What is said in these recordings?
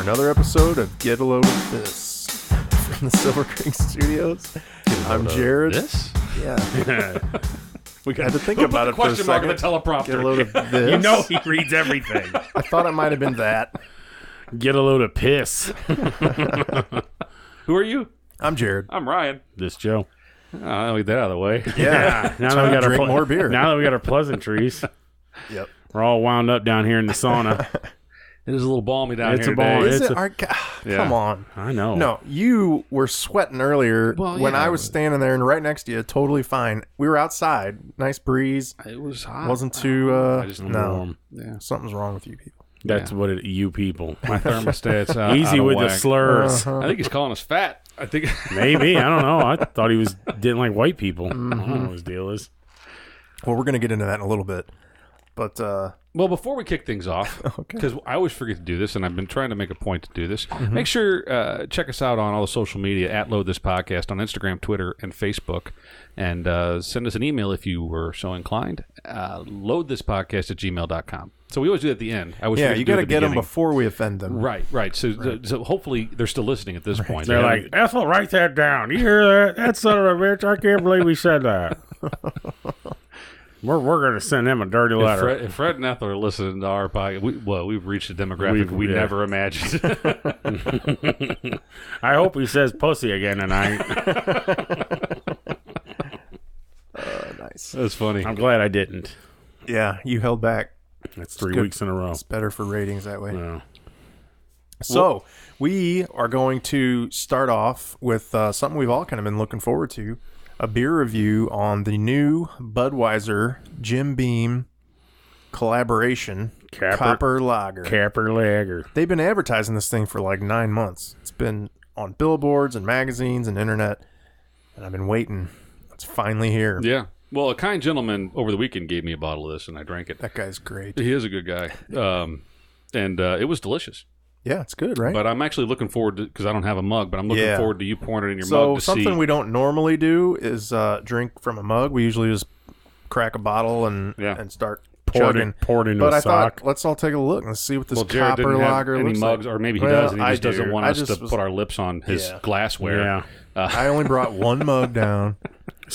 another episode of Get a Load of This from the Silver Creek Studios. I'm Jared. This? Yeah. We had to think about it for a second. Question mark on the teleprompter. Get a load of this. You know he reads everything. I thought it might have been that. Get a load of piss. Who are you? I'm Jared. I'm Ryan. This Joe. I'll get that out of the way. Yeah. Now that we got drink more beer. Now that we got our pleasantries. Yep. We're all wound up down here in the sauna. It is a little balmy down It's here a balm. today. Is It's it? Yeah. Come on. I know. No, you were sweating earlier when I was standing there and right next to you, totally fine. We were outside, nice breeze. It was hot. Wasn't too, I just no. Yeah. Something's wrong with you people. That's what it, you people. My thermostat's out Easy of with whack. the slurs. I think he's calling us fat. I think Maybe. I don't know. I thought he didn't like white people. I don't know what his deal is. Well, we're going to get into that in a little bit. But, Well, before we kick things off, because I always forget to do this, and I've been trying to make a point to do this, make sure check us out on all the social media at Load This Podcast on Instagram, Twitter, and Facebook, and send us an email if you were so inclined. Loadthispodcast@gmail.com. So we always do it at the end. I always forget you to do got it to at the get them beginning. before we offend them. Right. So hopefully they're still listening at this point. They're like, Ethel, write that down. You hear that? That son of a bitch. I can't believe we said that. We're going to send him a dirty letter. If Fred and Ethel are listening to our podcast, we've reached a demographic we never imagined. I hope he says pussy again tonight. Nice. That's funny. I'm glad I didn't. Yeah, you held back. That's 3 good. weeks in a row. It's better for ratings that way. Yeah. So, we are going to start off with something we've all kind of been looking forward to, a beer review on the new Budweiser Jim Beam collaboration, Copper Lager. Copper Lager. They've been advertising this thing for like 9 months. It's been on billboards and magazines and internet, and I've been waiting. It's finally here. Yeah. Well, a kind gentleman over the weekend gave me a bottle of this, and I drank it. That guy's great. He is a good guy. And it was delicious. Yeah, it's good, right? But I'm actually looking forward to, because I don't have a mug, but I'm looking forward to you pouring it in your mug to see. So something we don't normally do is drink from a mug. We usually just crack a bottle and start chugging. Pour it into but a I sock. thought, let's all take a look and see what this Jared Copper didn't have Lager any looks mugs, like. or maybe he does, and he I just doesn't do. want I us to just put our lips on his glassware. Yeah. I only brought one mug down,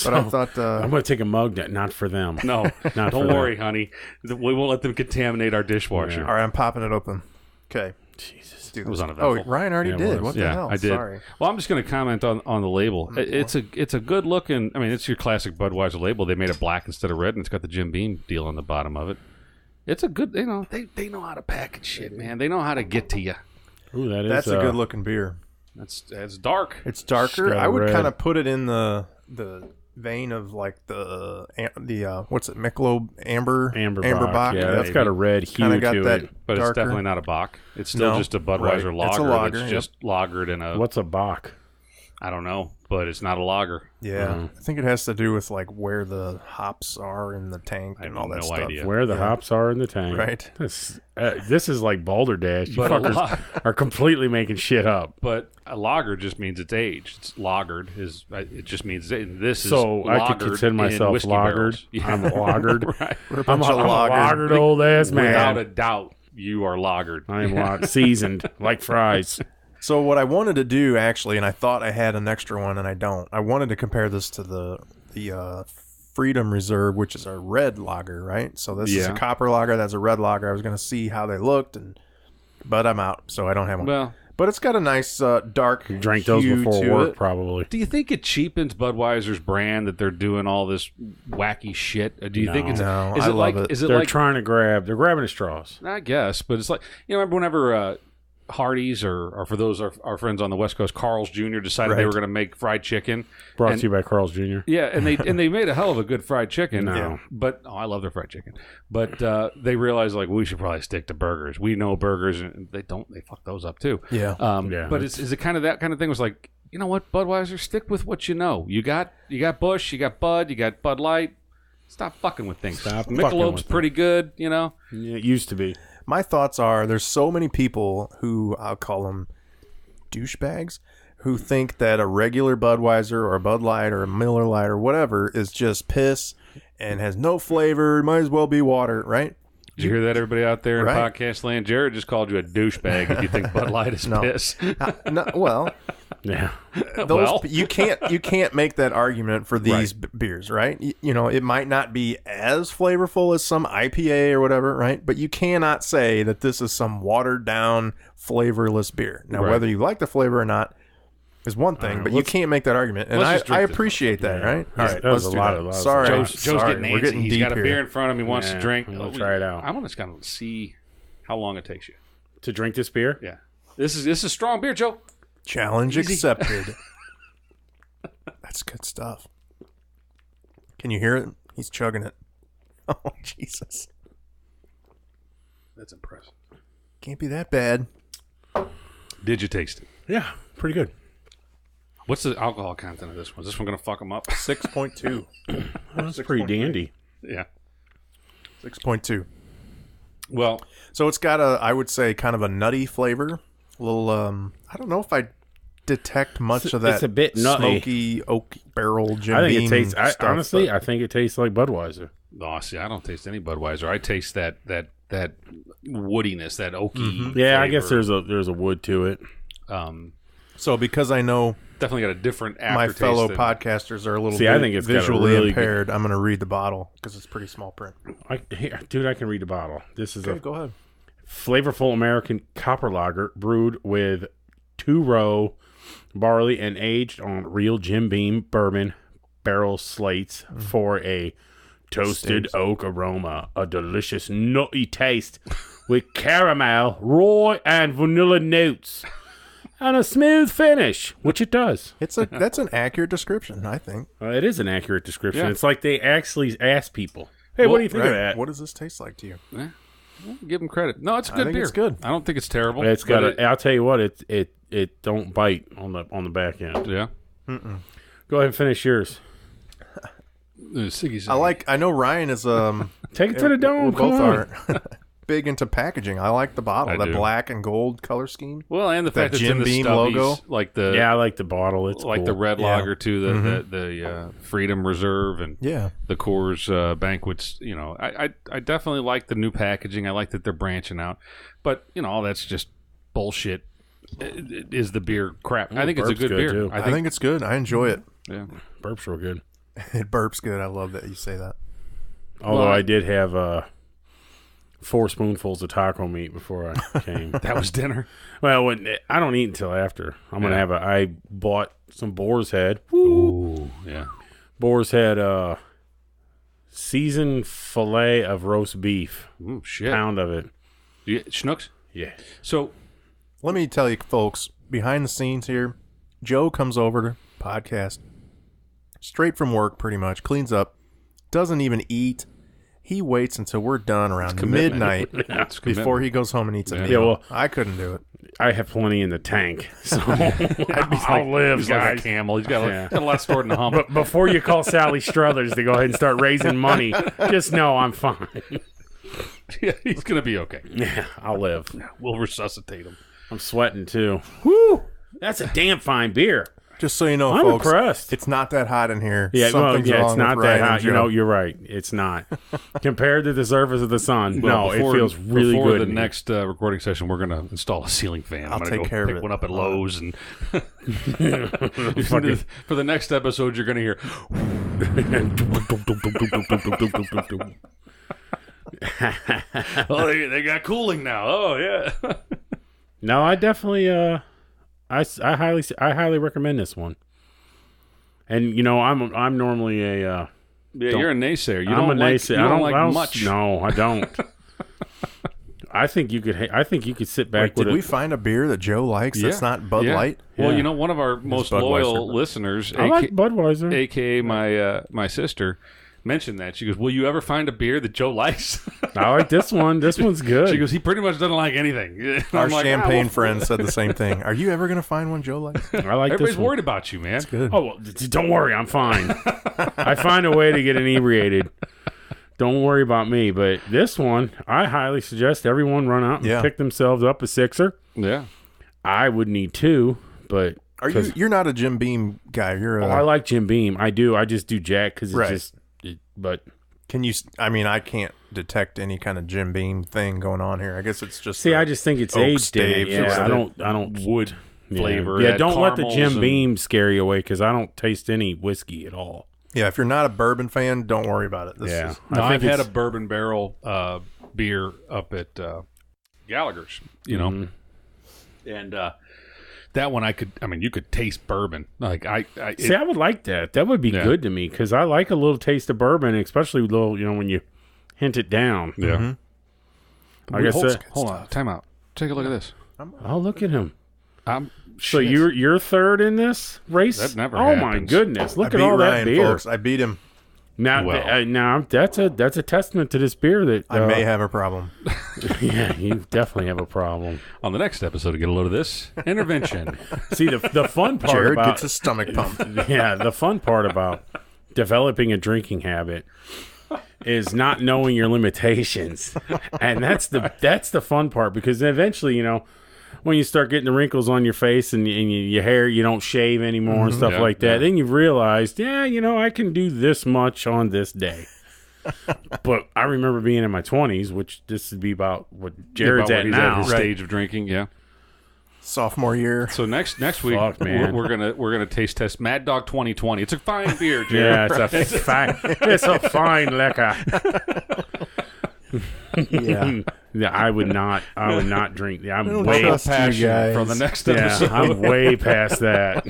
but I thought... I'm going to take a mug not for them. No, Not don't for worry, honey. We won't let them contaminate our dishwasher. all right, I'm popping it open. Okay. Jesus. Do It was this. uneventful. Oh, Ryan already Yeah, it did. was. What the Yeah, hell? I did. Sorry. Well, I'm just going to comment on the label. It's a good looking. I mean, it's your classic Budweiser label. They made it black instead of red, and it's got the Jim Beam deal on the bottom of it. It's a good. They know how to package shit, man. They know how to get to you. Ooh, That's a good-looking beer. It's dark. It's darker. It's got I would red. kind of put it in the vein of like the what's it, Michelob Amber Bock. Yeah, that's got a red hue Kinda got to that it. But darker. it's definitely not a Bock. It's still No, just a Budweiser right. lager. It's a lager, It's yep. just lagered in a. What's a Bach? I don't know, but it's not a lager. Yeah, I think it has to do with like where the hops are in the tank and all that no stuff. idea. Where the hops are in the tank. Right. This is like Balderdash. You But a fuckers are completely making shit up. But a lager just means it's aged. It's lagered. It just means this is So I could lagered consider in myself whiskey lagered. barrels. Yeah. I'm lagered. Right. We're a I'm bunch a of lager. lagered old ass man. Without a doubt, you are lagered. I am seasoned like fries. So what I wanted to do actually, and I thought I had an extra one, and I don't. I wanted to compare this to the Freedom Reserve, which is a red lager, right? So this is a copper lager. That's a red lager. I was going to see how they looked, but I'm out, so I don't have one. Well, but it's got a nice dark You drank those hue before to work, it. probably. do you think it cheapens Budweiser's brand that they're doing all this wacky shit? Do you think it's No, is I it love like it. is it They're like trying to they're grabbing at straws. I guess, but it's like remember whenever Hardee's or for those our friends on the West Coast, Carl's Jr. decided they Right. were going to make fried chicken. Brought And- to you by Carl's Jr. Yeah, and they made a hell of a good fried chicken. No. Yeah. But I love their fried chicken. But they realized like we should probably stick to burgers. We know burgers, and they fuck those up too. Yeah. Yeah, But is it kind of that kind of thing? Was like, you know what, Budweiser, stick with what you know. You got Busch, you got Bud, you got Bud Light. Stop fucking with things. Stop fucking Michelob's with pretty good, you know. Yeah, it used to be. My thoughts are there's so many people who I'll call them douchebags who think that a regular Budweiser or a Bud Light or a Miller Lite or whatever is just piss and has no flavor, might as well be water, right? Did you hear that, everybody out there in podcast land? Jared just called you a douchebag if you think Bud Light is piss. Well, yeah. You can't make that argument for these beers, right? It might not be as flavorful as some IPA or whatever, right? But you cannot say that this is some watered down, flavorless beer. Now, whether you like the flavor or not is one thing, but you can't make that argument, and I appreciate that, right? All right, that was a lot. Sorry, Joe's getting antsy. We're getting He's deep got a beer in front of him. He wants to drink. We'll try it out. I want to kind of see how long it takes you to drink this beer. Yeah, this is strong beer, Joe. Challenge accepted. That's good stuff. Can you hear it? He's chugging it. Oh, Jesus. That's impressive. Can't be that bad. Did you taste it? Yeah, pretty good. What's the alcohol content of this one? Is this one going to fuck them up? 6.2. That's pretty dandy. Yeah. 6.2. Well, so it's got I would say, kind of a nutty flavor. A little, I don't know if I detect much of that. It's a bit nutty. Smoky oak barrel Jim I think Beam it tastes. stuff, Honestly, I think it tastes like Budweiser. Oh, see, I don't taste any Budweiser. I taste that woodiness, that oaky. Yeah, flavor. I guess there's a wood to it. So because I know definitely got a different my aftertaste. fellow podcasters are a little I think it's visually really impaired, I'm going to read the bottle because it's pretty small print. Dude, I can read the bottle. This is go ahead. Flavorful American Copper Lager brewed with 2-row barley and aged on real Jim Beam bourbon barrel slates for a toasted oak aroma, a delicious nutty taste with caramel, rye, and vanilla notes, and a smooth finish, which it does. That's an accurate description, I think. It is an accurate description. Yeah. It's like they actually ask people, "Hey, what do you think of that?" What does this taste like to you? Yeah. Well, give them credit. No, it's a good beer. It's good. I don't think it's terrible. It's got. I'll tell you what. It don't bite on the back end. Yeah. Go ahead and finish yours. I know Ryan is Take it to the dome. We both are big into packaging. I like the bottle, that do. black and gold color scheme. Well, and the fact that it's Jim in the Beam stubbies, logo. like the I like the bottle. It's like cool. the red lager too, the Freedom Reserve and the Coors Banquets. I definitely like the new packaging. I like that they're branching out, but all that's just bullshit. Is the beer crap? I think it's a good beer. Too. I think it's good. I enjoy it. Yeah, burps real good. It burps good. I love that you say that. Although I did have 4 spoonfuls of taco meat before I came. That was dinner. Well, I don't eat until after. I'm gonna have I bought some Boars Head. Ooh, yeah. Boars Head seasoned fillet of roast beef. Ooh, shit. Pound of it. Schnooks? Yeah. So let me tell you, folks, behind the scenes here, Joe comes over to podcast straight from work, pretty much, cleans up, doesn't even eat. He waits until we're done around midnight before he goes home and eats a meal. Yeah, well, I couldn't do it. I have plenty in the tank, so I'll live, he's guys. like a camel. He's got a lot stored in the hump. But before you call Sally Struthers to go ahead and start raising money, just know I'm fine. Yeah, he's gonna be okay. Yeah, I'll live. We'll resuscitate him. I'm sweating too. Woo! That's a damn fine beer. Just so you know, I'm folks, impressed. it's not that hot in here. Yeah, Something's wrong it's not with that Ryan hot. and Joe. You're right. It's not. Compared to the surface of the sun, Well, it feels really before good. the next recording session, we're going to install a ceiling fan. I'll I'm take care of pick it. one up at Lowe's, and for the next episode, you're going to hear. Oh, they got cooling now. Oh yeah. No, I definitely I highly recommend this one. And I'm normally a you're a naysayer. You I'm don't a like, naysayer. You I don't don't like much. No, I don't. I think you could sit back with did we find a beer that Joe likes that's not Bud Light? Well, Yeah. one of our most Budweiser, loyal but- listeners, I like Budweiser. aka my sister, mentioned that. She goes, "Will you ever find a beer that Joe likes?" I like this one. This one's good. She goes, "He pretty much doesn't like anything." And Our I'm like, champagne friend said the same thing. Are you ever going to find one Joe likes? I like Everybody's this one. worried about you, man. That's good. Oh, well, don't worry. I'm fine. I find a way to get inebriated. Don't worry about me. But this one, I highly suggest everyone run out and pick themselves up a 6er. Yeah. I would need 2, but You're not a Jim Beam guy. You're I like Jim Beam. I do. I just do Jack because it's Right. just. But Can you? I mean, I can't detect any kind of Jim Beam thing going on here. I guess it's just I just think it's aged in it. Yeah, I don't wood flavor. Yeah, don't let the Jim Beam scare you away because I don't taste any whiskey at all. Yeah, if you're not a bourbon fan, don't worry about it. I've had a bourbon barrel beer up at Gallagher's, and that one you could taste bourbon. Like I would like that. That would be good to me because I like a little taste of bourbon, especially with little, when you hint it down. Yeah. Mm-hmm. Like I said, hold on, time out. Take a look at this. Oh, look at him. So shit. you're third in this race? That never Oh happens. My goodness! Look at all that beer. Folks. I beat him. Now that's a testament to this beer that I may have a problem. Yeah, you definitely have a problem. On the next episode, get a load of this intervention. See the fun part Jared about gets a stomach pump. Yeah, the fun part about developing a drinking habit is not knowing your limitations, and that's the fun part because eventually, when you start getting the wrinkles on your face and your hair, you don't shave anymore and stuff like that, then you've realized, I can do this much on this day. But I remember being in my 20s, which this would be about what Jared's at now. At his stage of drinking, yeah. Sophomore year. So next week, we're gonna taste test Mad Dog 2020. It's a fine beer, Jared. Yeah, it's a fine liquor. Yeah, I would not drink. I'm way past passion from the next episode. Yeah, I'm way past that.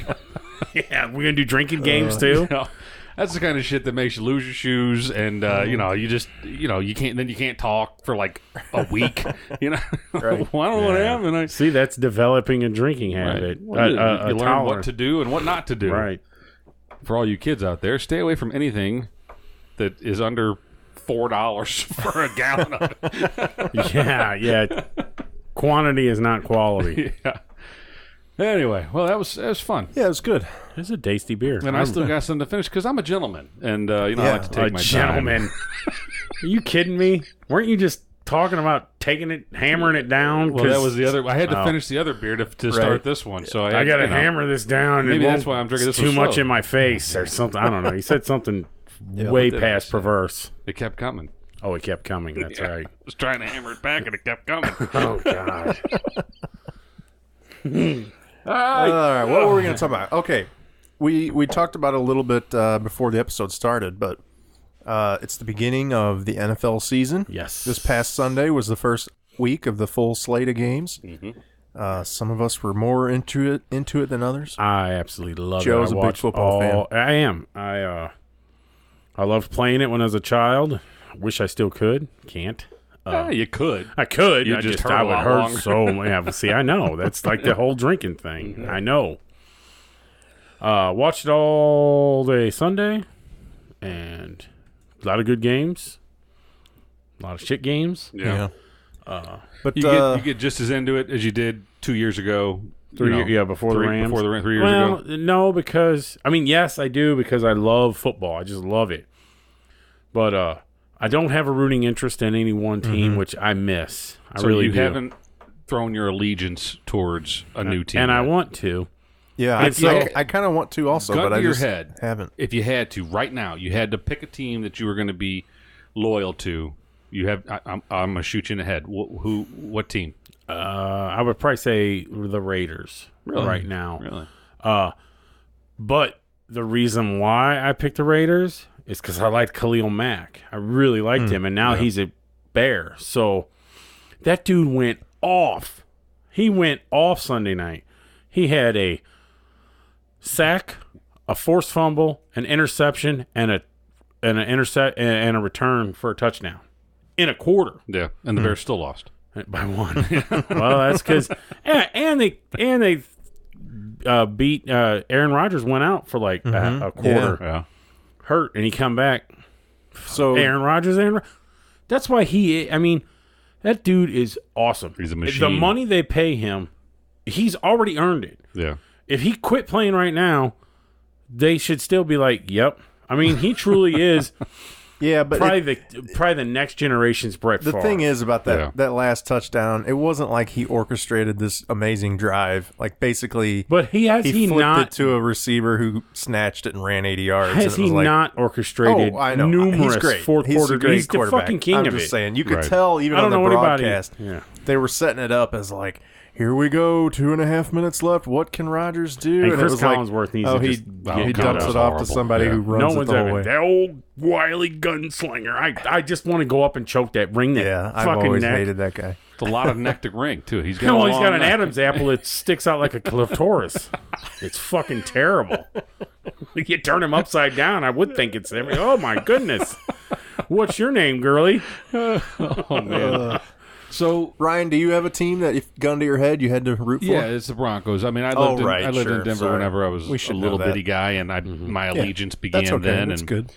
Yeah, we're gonna do drinking games too. That's the kind of shit that makes you lose your shoes, and you can't talk for like a week. Right. Well, I don't know what happened. See, that's developing a drinking habit. Right. Well, you learn what to do and what not to do. Right. For all you kids out there, stay away from anything that is under $4 for a gallon of it. Yeah. Quantity is not quality. Yeah. Anyway, well, that was fun. Yeah, it was good. It's a tasty beer. And I still got something to finish because I'm a gentleman, and I like to take my gentleman. time. Are you kidding me? Weren't you just talking about taking it, hammering it down? Well, that was the other. I had to finish the other beer to start this one, so I got to hammer this down. Maybe that's why I'm drinking this. Too much in my face or something. I don't know. He said something way past perverse. It kept coming. Oh, it kept coming. That's right. I was trying to hammer it back, and it kept coming. Oh God. All right, what were we going to talk about? Okay, we talked about it a little bit before the episode started, but it's the beginning of the NFL season. Yes. This past Sunday was the first week of the full slate of games. Mm-hmm. Some of us were more into it than others. I absolutely love it. Joe's a big football fan. I am. I loved playing it when I was a child. Wish I still could. Can't. You could. I could. You just hurt a lot longer. So yeah. See, I know. That's like the whole drinking thing. Mm-hmm. I know. Watched it all day Sunday, and a lot of good games. A lot of shit games. Yeah. But you get just as into it as you did 2 years ago. Before the Rams. 3 years ago. No, because yes, I do because I love football. I just love it. But I don't have a rooting interest in any one team, which I miss. I really do. You haven't thrown your allegiance towards a new team, and I want to. Yeah, I kind of want to also, but I just haven't. If you had to right now, you had to pick a team that you were going to be loyal to. You have. I'm going to shoot you in the head. What team? I would probably say the Raiders right now. Really? But the reason why I picked the Raiders is because I liked Khalil Mack. I really liked him, and now he's a Bear. So that dude went off. He went off Sunday night. He had a sack, a forced fumble, an interception, and a return for a touchdown in a quarter. Yeah, and the Bears still lost by one. Well, that's because and they beat Aaron Rodgers went out for like a quarter. Yeah. Hurt, and he come back. So Aaron Rodgers, that's why that dude is awesome. He's a machine. The money they pay him, he's already earned it. Yeah. If he quit playing right now, they should still be like, yep. He truly is. Yeah, but probably the next generation's Brett Favre. The thing is about that last touchdown, it wasn't like he orchestrated this amazing drive. Like basically, but he flipped it to a receiver who snatched it and ran 80 yards. Has he not orchestrated numerous fourth quarter? He's the fucking king of it. I'm just saying, you could tell even on the broadcast, they were setting it up as like, here we go, 2.5 minutes left. What can Rodgers do? And Chris Collinsworth needs to he dumps it off to somebody who runs it the whole way. That old wily gunslinger. I just want to go up and choke that, ring that I've always hated that guy. It's a lot of neck to ring, too. He's got an Adam's apple that sticks out like a clitoris. It's fucking terrible. You turn him upside down, I would think it's every. Oh, my goodness. What's your name, girlie? Oh, man. So, Ryan, do you have a team that, if gun to your head, you had to root for? Yeah, it's the Broncos. I mean, I lived in Denver whenever I was a little bitty guy, and my allegiance began then. That's good.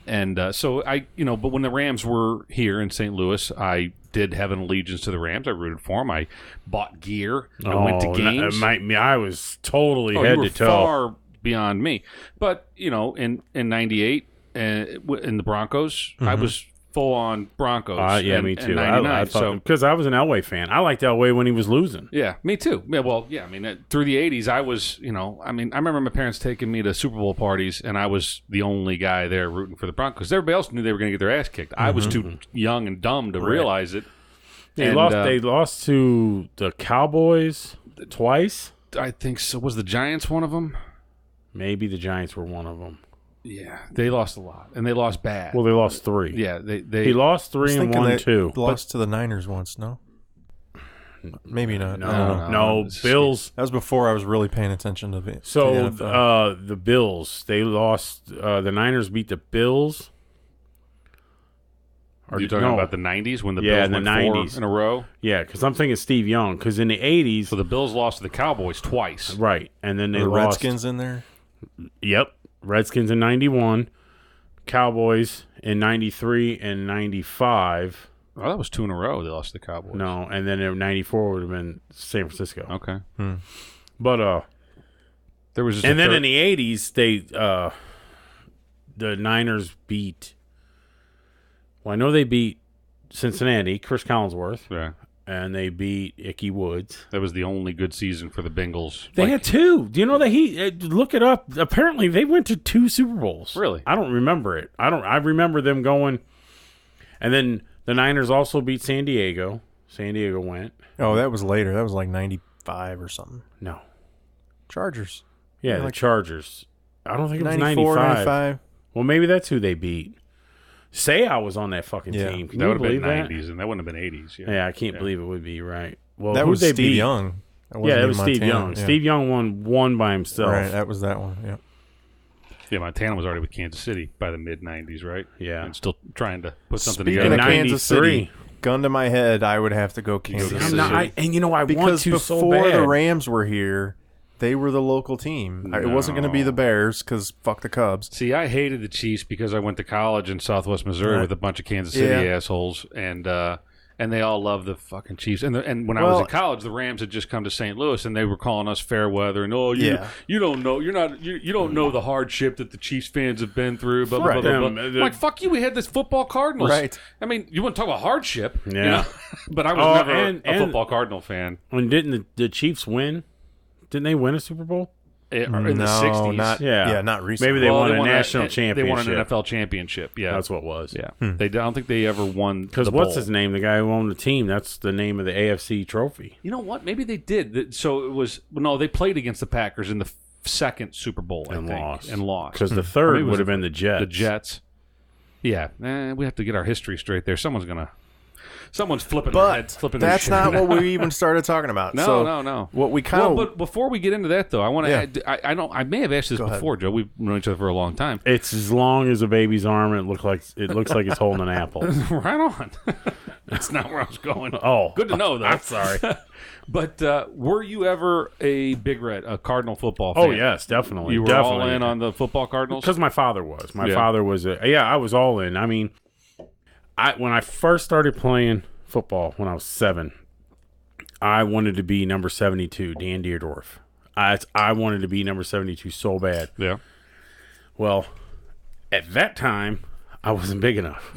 And so but when the Rams were here in St. Louis, I did have an allegiance to the Rams. I rooted for them. I bought gear. I went to games. I was totally head you were to toe. Far beyond me. But in '98, in the Broncos, I was full on Broncos. Me too. I thought because I was an Elway fan. I liked Elway when he was losing. Yeah, me too. Yeah, well, I mean, through the '80s, I was, I remember my parents taking me to Super Bowl parties, and I was the only guy there rooting for the Broncos. Everybody else knew they were going to get their ass kicked. I was too young and dumb to realize it. They lost to the Cowboys twice. I think so. Was the Giants one of them? Maybe the Giants were one of them. Yeah, they lost a lot, and they lost bad. Well, they lost 3. Yeah, he lost 3 and won 2. Lost to the Niners once, no? Maybe not. No, Bills. That was before I was really paying attention to the the Bills, they lost. The Niners beat the Bills. Are you talking about the 90s when the Bills went 4 in a row? Yeah, because I'm thinking Steve Young. Because in the 80s, so the Bills lost to the Cowboys twice, right? And then they lost. The Redskins in there. Yep. Redskins in 91, Cowboys in 93 and 95. Oh, that was 2 in a row. They lost to the Cowboys. No, and then in 94 would have been San Francisco. Okay. But there was and then in the 80s the Niners beat. Well, I know they beat Cincinnati, Chris Collinsworth. Yeah. And they beat Ickey Woods. That was the only good season for the Bengals. They had 2. Do you know that look it up. Apparently, they went to 2 Super Bowls. Really? I don't remember it. I remember them going. And then the Niners also beat San Diego. San Diego went. Oh, that was later. That was like 95 or something. No. Chargers. Yeah, the Chargers. I don't think it was 94, 95. Well, maybe that's who they beat. Say I was on that fucking team. Can that would have been that? 90s, and that wouldn't have been 80s. Yeah, I can't believe it would be right. Well, that was Steve Young. That was Steve Young. Yeah. Steve Young won one by himself. Right, that was that one. Yeah. Yeah, Montana was already with Kansas City by the mid 90s, right? Yeah, and still trying to put something Speaking together. Of Kansas City, gun to my head, I would have to go Kansas City. I because want to so bad. Before the Rams were here, they were the local team. No. It wasn't going to be the Bears because fuck the Cubs. See, I hated the Chiefs because I went to college in Southwest Missouri with a bunch of Kansas City assholes, and they all love the fucking Chiefs. And when I was in college, the Rams had just come to St. Louis, and they were calling us fair weather. And you don't know, you don't know the hardship that the Chiefs fans have been through. Blah blah blah. blah. Like fuck you, we had this football Cardinals. Right. I mean, you want to talk about hardship? Yeah. But I was never a football Cardinal fan. And didn't the Chiefs win? Didn't they win a Super Bowl? In the 60s. Not recently. Maybe they won a national championship. They won an NFL championship. Yeah, that's what it was. Yeah, I don't think they ever won. Because what's his name? The guy who owned the team. That's the name of the AFC trophy. You know what? Maybe they did. So it was. No, they played against the Packers in the second Super Bowl and lost. Because the third would have been the Jets. The Jets. Yeah, we have to get our history straight there. Someone's flipping their head. That's not what we even started talking about. No. What we kind of. But before we get into that, though, I want to add. I may have asked this before, Joe. We've known each other for a long time. It's as long as a baby's arm, and it looks like it's holding an apple. Right on. That's not where I was going. Oh, good to know, though. I'm sorry. But were you ever a a Cardinal football fan? Oh yes, definitely. You were all in on the football Cardinals? Because my father was. My father was. I was all in. I mean, when I first started playing football when I was 7, I wanted to be number 72, Dan Dierdorf. I wanted to be number 72 so bad. Yeah. Well, at that time, I wasn't big enough.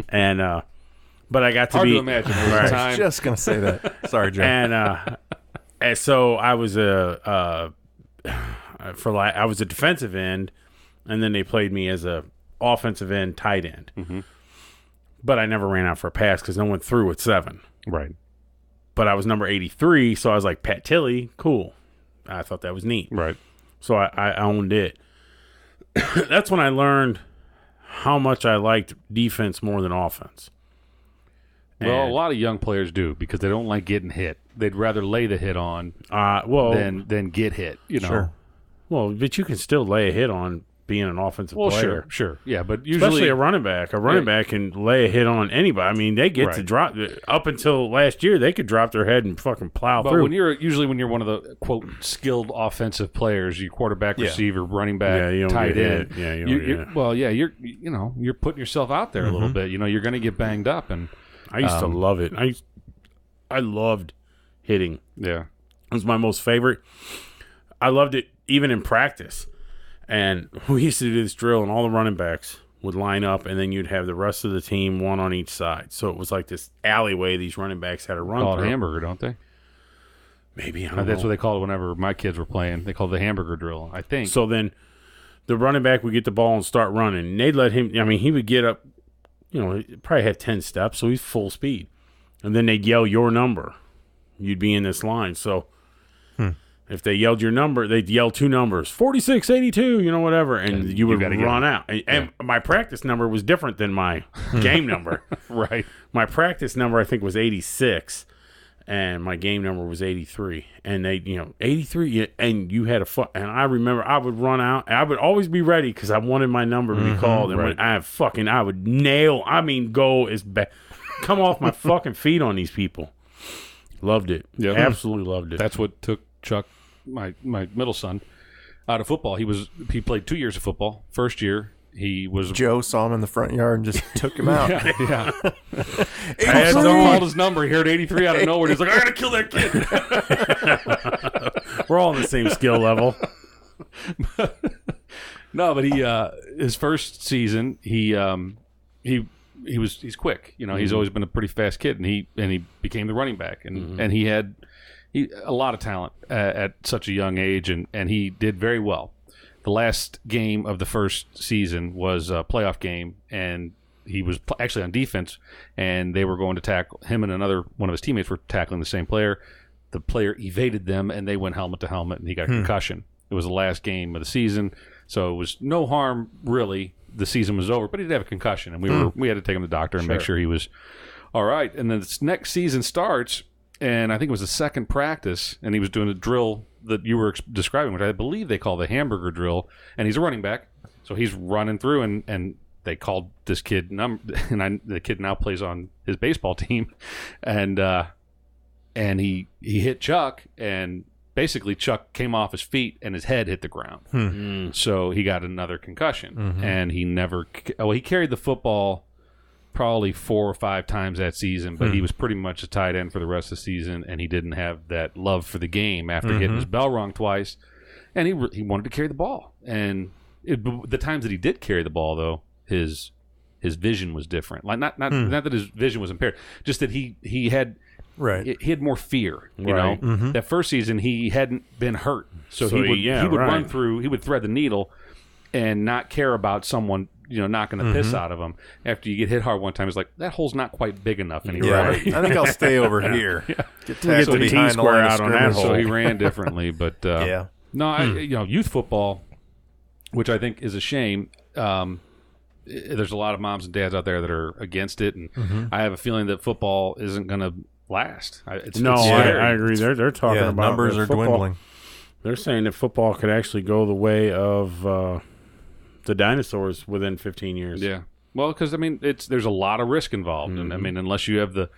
And but I got to Hard be to imagine. I was just gonna say that. Sorry, Joe. And so I was I was a defensive end, and then they played me as a offensive end, tight end. Mm-hmm. But I never ran out for a pass because no one threw at 7. Right. But I was number 83, so I was like, Pat Tilley, cool. I thought that was neat. Right. So I owned it. That's when I learned how much I liked defense more than offense. Well, a lot of young players do because they don't like getting hit. They'd rather lay the hit on than get hit. You know. Sure. Well, but you can still lay a hit on being an offensive player. Sure. Yeah, but usually... Especially a running back. A running back can lay a hit on anybody. I mean, they get to drop... Up until last year, they could drop their head and fucking plow through. But when you're one of the, quote, skilled offensive players, you quarterback, receiver, running back, tight end... you're putting yourself out there a little bit. You know, you're going to get banged up. And I used to love it. I loved hitting. Yeah. It was my most favorite. I loved it even in practice. And we used to do this drill, and all the running backs would line up, and then you'd have the rest of the team, one on each side. So it was like this alleyway these running backs had to run call through. It hamburger, don't they? Maybe. I don't That's know. what they called it whenever my kids were playing. They called it the hamburger drill, I think. So then the running back would get the ball and start running. And they'd let him – I mean, he would get up, probably had 10 steps, so he's full speed. And then they'd yell your number. You'd be in this line. So if they yelled your number, they'd yell 2 numbers, 46, 82, whatever, and you would run out. And my practice number was different than my game number. Right. My practice number, I think, was 86, and my game number was 83. And they, 83, and you had and I remember I would run out. And I would always be ready because I wanted my number to be called. And when I would go as bad, come off my fucking feet on these people. Loved it. Yeah. Absolutely loved it. That's what took Chuck, my middle son, out of football. He played 2 years of football. First year, he was... Joe saw him in the front yard and just took him out. Yeah. Someone called his number. He heard 83 out of nowhere. He's like, I got to kill that kid. We're all on the same skill level. No, but his first season, he's quick. He's always been a pretty fast kid, and he became the running back, and he had a lot of talent at such a young age, and he did very well. The last game of the first season was a playoff game, and he was actually on defense, and they were going to tackle him, and another one of his teammates were tackling the same player. The player evaded them, and they went helmet to helmet, and he got a concussion. It was the last game of the season, so it was no harm really. The season was over, but he did have a concussion, and we had to take him to the doctor and make sure he was all right. And then this next season starts, and I think it was the second practice, and he was doing a drill that you were describing, which I believe they call the hamburger drill, and he's a running back, so he's running through, and they called this kid the kid now plays on his baseball team, and he hit Chuck, and basically Chuck came off his feet and his head hit the ground. So he got another concussion, and he carried the football probably 4 or 5 times that season, but he was pretty much a tight end for the rest of the season, and he didn't have that love for the game after getting his bell rung twice, and he wanted to carry the ball. And the times that he did carry the ball, though, his vision was different. Like not that his vision was impaired, just that he had he had more fear. You know, that first season he hadn't been hurt, so he would run through, he would thread the needle, and not care about someone knocking the piss out of him. After you get hit hard one time, it's like, that hole's not quite big enough anymore. Right. I think I'll stay over here. Get tagged the behind the line out on that hole. So he ran differently, but youth football, which I think is a shame. There's a lot of moms and dads out there that are against it, and I have a feeling that football isn't going to last. I agree. They're talking about numbers are dwindling. They're saying that football could actually go the way of the dinosaurs within 15 years. Yeah. Well, because there's a lot of risk involved, and unless you have the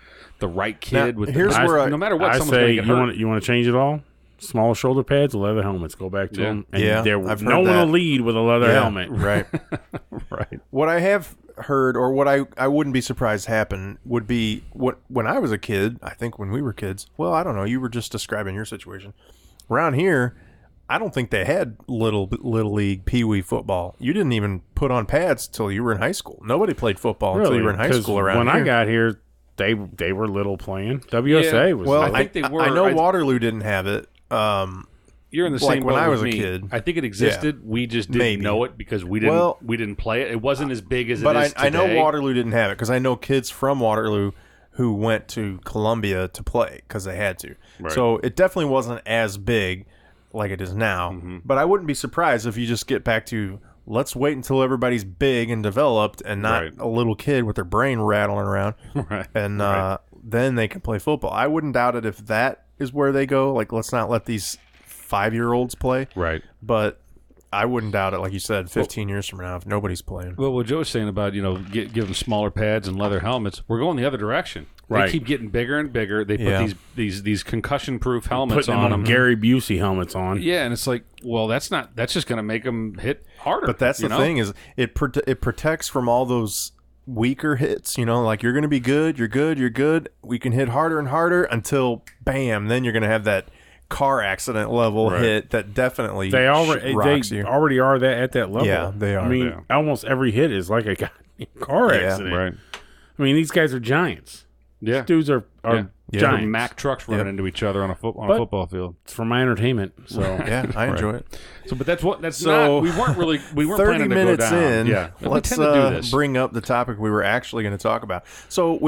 right kid no matter what, someone's going to get hurt. You want to change it all? Smaller shoulder pads, leather helmets. Go back to them. And no one will lead with a leather helmet. Right. Right. What I have heard, or what I wouldn't be surprised happen, would be when I was a kid, I think when we were kids, well, I don't know, you were just describing your situation. Around here, I don't think they had little league pee-wee football. You didn't even put on pads till you were in high school. Nobody played football until you were in high school around when here. I got here, they were little playing. WSA was. Well, I think they were. I know Waterloo didn't have it. You're in the same boat when I was with a me. kid. I think it existed. Yeah. We just didn't know it because we didn't play it. It wasn't as big as it is today. I know Waterloo didn't have it because I know kids from Waterloo who went to Columbia to play because they had to. Right. So it definitely wasn't as big like it is now. Mm-hmm. But I wouldn't be surprised if you just get back to let's wait until everybody's big and developed and not a little kid with their brain rattling around. Right. And then they can play football. I wouldn't doubt it if that is where they go. Like, let's not let these 5-year-olds play. Right. But I wouldn't doubt it, like you said, 15 years from now, if nobody's playing. Well, what Joe was saying about, give them smaller pads and leather helmets, we're going the other direction. Right. They keep getting bigger and bigger. They put these concussion-proof helmets on them. Gary Busey helmets on. Yeah, and it's like, well, that's just going to make them hit harder. But that's the thing is it protects from all those weaker hits, like you're going to be good, you're good. We can hit harder and harder until, bam, then you're going to have that car accident level hit that definitely rocks you. Already are at that level. Yeah, they are. I mean, almost every hit is like a car accident. Right. I mean, these guys are giants. Yeah. These dudes are giants. Mack trucks running into each other on a football field. It's for my entertainment. So yeah, I enjoy it. So, but we weren't 30 planning to minutes go down. in. Yeah, let's bring up the topic we were actually going to talk about. So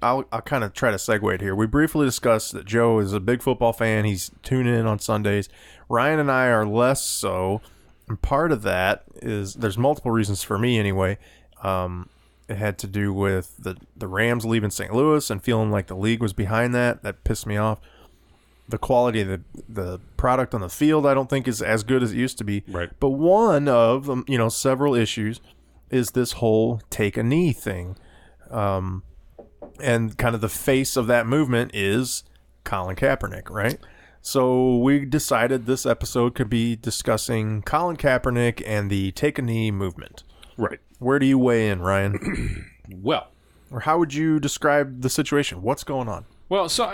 I'll kind of try to segue it here. We briefly discussed that Joe is a big football fan. He's tuning in on Sundays. Ryan and I are less so. And part of that is there's multiple reasons for me anyway. It had to do with the Rams leaving St. Louis and feeling like the league was behind that. That pissed me off. The quality of the product on the field I don't think is as good as it used to be. Right. But one of several issues is this whole take a knee thing. And kind of the face of that movement is Colin Kaepernick, right? So we decided this episode could be discussing Colin Kaepernick and the take a knee movement. Right. Where do you weigh in, Ryan? Well, or how would you describe the situation? What's going on? Well, so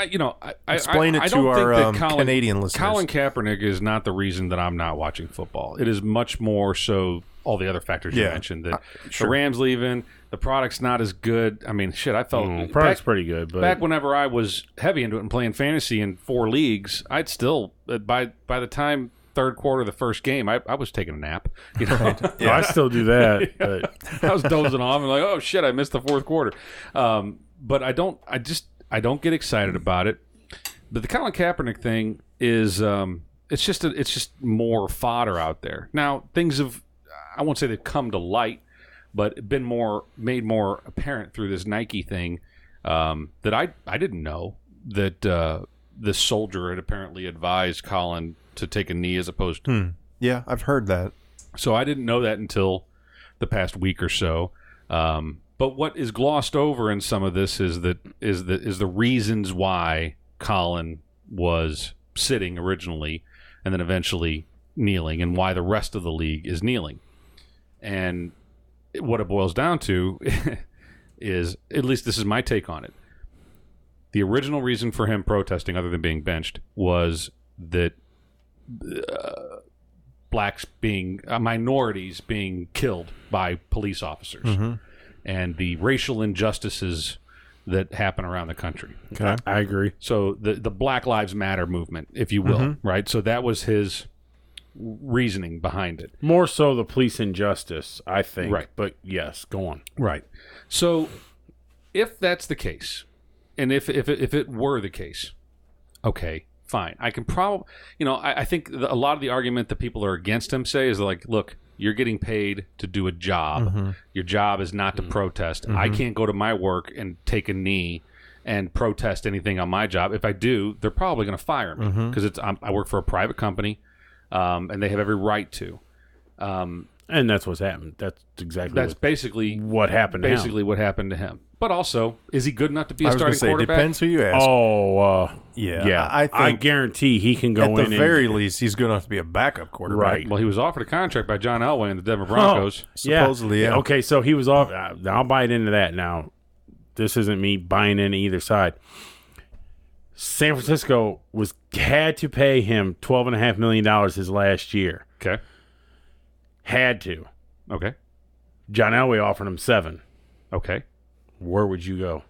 explain it to our Canadian listeners. Colin Kaepernick is not the reason that I'm not watching football. It is much more so all the other factors you mentioned. That the Rams leaving, the product's not as good. I mean, shit, I felt the product's pretty good. But back whenever I was heavy into it and playing fantasy in 4 leagues, I'd still by the time third quarter of the first game, I was taking a nap. Yeah, I still do that. But I was dozing off and like, oh shit, I missed the fourth quarter. But I don't get excited about it. But the Colin Kaepernick thing is it's just more fodder out there. Now things have, I won't say they've come to light, but been made more apparent through this Nike thing that I didn't know that this soldier had apparently advised Colin to take a knee as opposed to. Yeah, I've heard that. So I didn't know that until the past week or so. But what is glossed over in some of this is the reasons why Colin was sitting originally and then eventually kneeling, and why the rest of the league is kneeling. And what it boils down to is, at least this is my take on it, the original reason for him protesting, other than being benched, was that blacks being minorities being killed by police officers. Mm-hmm. And the racial injustices that happen around the country. Okay, I agree. So the Black Lives Matter movement, if you will, right? So that was his reasoning behind it. More so the police injustice, I think. Right. But yes, go on. Right. So if that's the case, and if it were the case, okay, fine. I can probably, I think a lot of the argument that people are against him say is like, look, you're getting paid to do a job. Mm-hmm. Your job is not to protest. Mm-hmm. I can't go to my work and take a knee and protest anything on my job. If I do, they're probably going to fire me because I work for a private company, and they have every right to. And that's what's happened. That's basically what happened. What happened to him. But also, is he good enough to be a starting quarterback? Depends who you ask. Yeah. I guarantee he can go in. At the very least, he's good enough to be a backup quarterback. Right. Well, he was offered a contract by John Elway and the Denver Broncos. Supposedly, yeah. Okay, so he was off. I'll buy into that now. This isn't me buying into either side. San Francisco had to pay him $12.5 million his last year. Okay. Had to. Okay. John Elway offered him $7 million. Okay. Where would you go?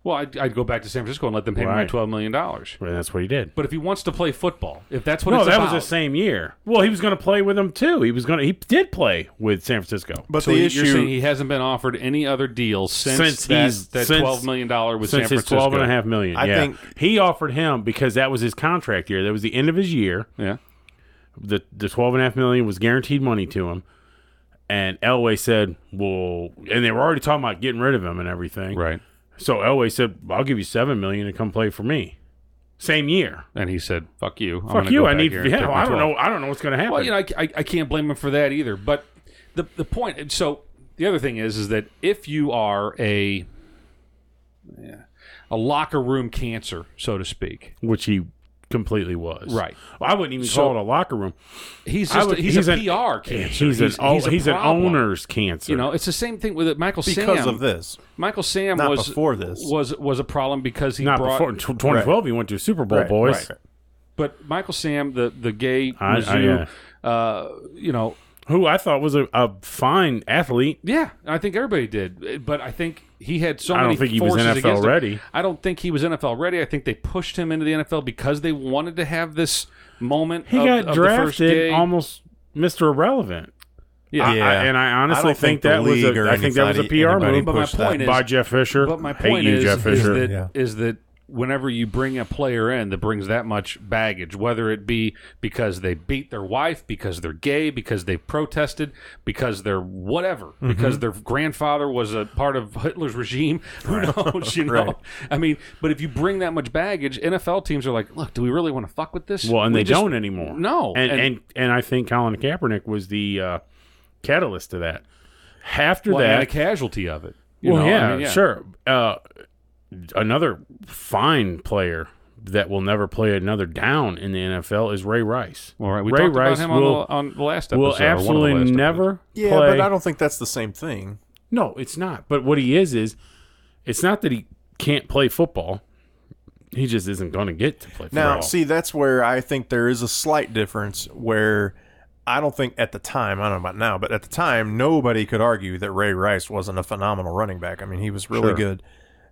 Well, I'd go back to San Francisco and let them pay me $12 million. Well, that's what he did. But if he wants to play football, if that's what it's about. No, that was the same year. Well, he was going to play with them too. He did play with San Francisco. But so the you're issue, saying he hasn't been offered any other deals since that $12 million with San Francisco. Since his $12.5 million. I think he offered him because that was his contract year. That was the end of his year. Yeah. The $12.5 million was guaranteed money to him. And Elway said, well, and they were already talking about getting rid of him and everything. Right. So Elway said, I'll give you $7 million to come play for me. Same year. And he said, fuck you. Fuck you. I need, yeah, I don't know what's going to happen. Well, I can't blame him for that either. But the point, so the other thing is that if you are a locker room cancer, so to speak. Which he completely was. Right. Well, I wouldn't even call it a locker room. He's a PR cancer. He's an owner's cancer. You know, it's the same thing with Michael Sam. Because of this. Michael Sam Not before this. was a problem because he Not brought... before. In 2012, he went to a Super Bowl, boys. Right. But Michael Sam, the gay Mizzou, you know... Who I thought was a fine athlete. Yeah, I think everybody did. But I think he had so many forces against him. I don't think he was NFL ready. I don't think he was NFL ready. I think they pushed him into the NFL because they wanted to have this moment. He got drafted almost Mr. Irrelevant. Yeah, and I honestly think that was a PR move. But my point is, by Jeff Fisher. But my point is that whenever you bring a player in that brings that much baggage, whether it be because they beat their wife, because they're gay, because they protested, because they're whatever, because their grandfather was a part of Hitler's regime, who knows, you know? Right. I mean, but if you bring that much baggage, NFL teams are like, look, do we really want to fuck with this? Well, and they don't anymore. No. And I think Colin Kaepernick was the catalyst to that. After that, and a casualty of it. Sure. Another fine player that will never play another down in the NFL is Ray Rice. All right, we talked about him on the last episode. Will absolutely never play. Yeah, but I don't think that's the same thing. No, it's not. But what he is it's not that he can't play football. He just isn't going to get to play football. Now, see, that's where I think there is a slight difference where I don't think at the time, I don't know about now, but at the time, nobody could argue that Ray Rice wasn't a phenomenal running back. I mean, he was really good.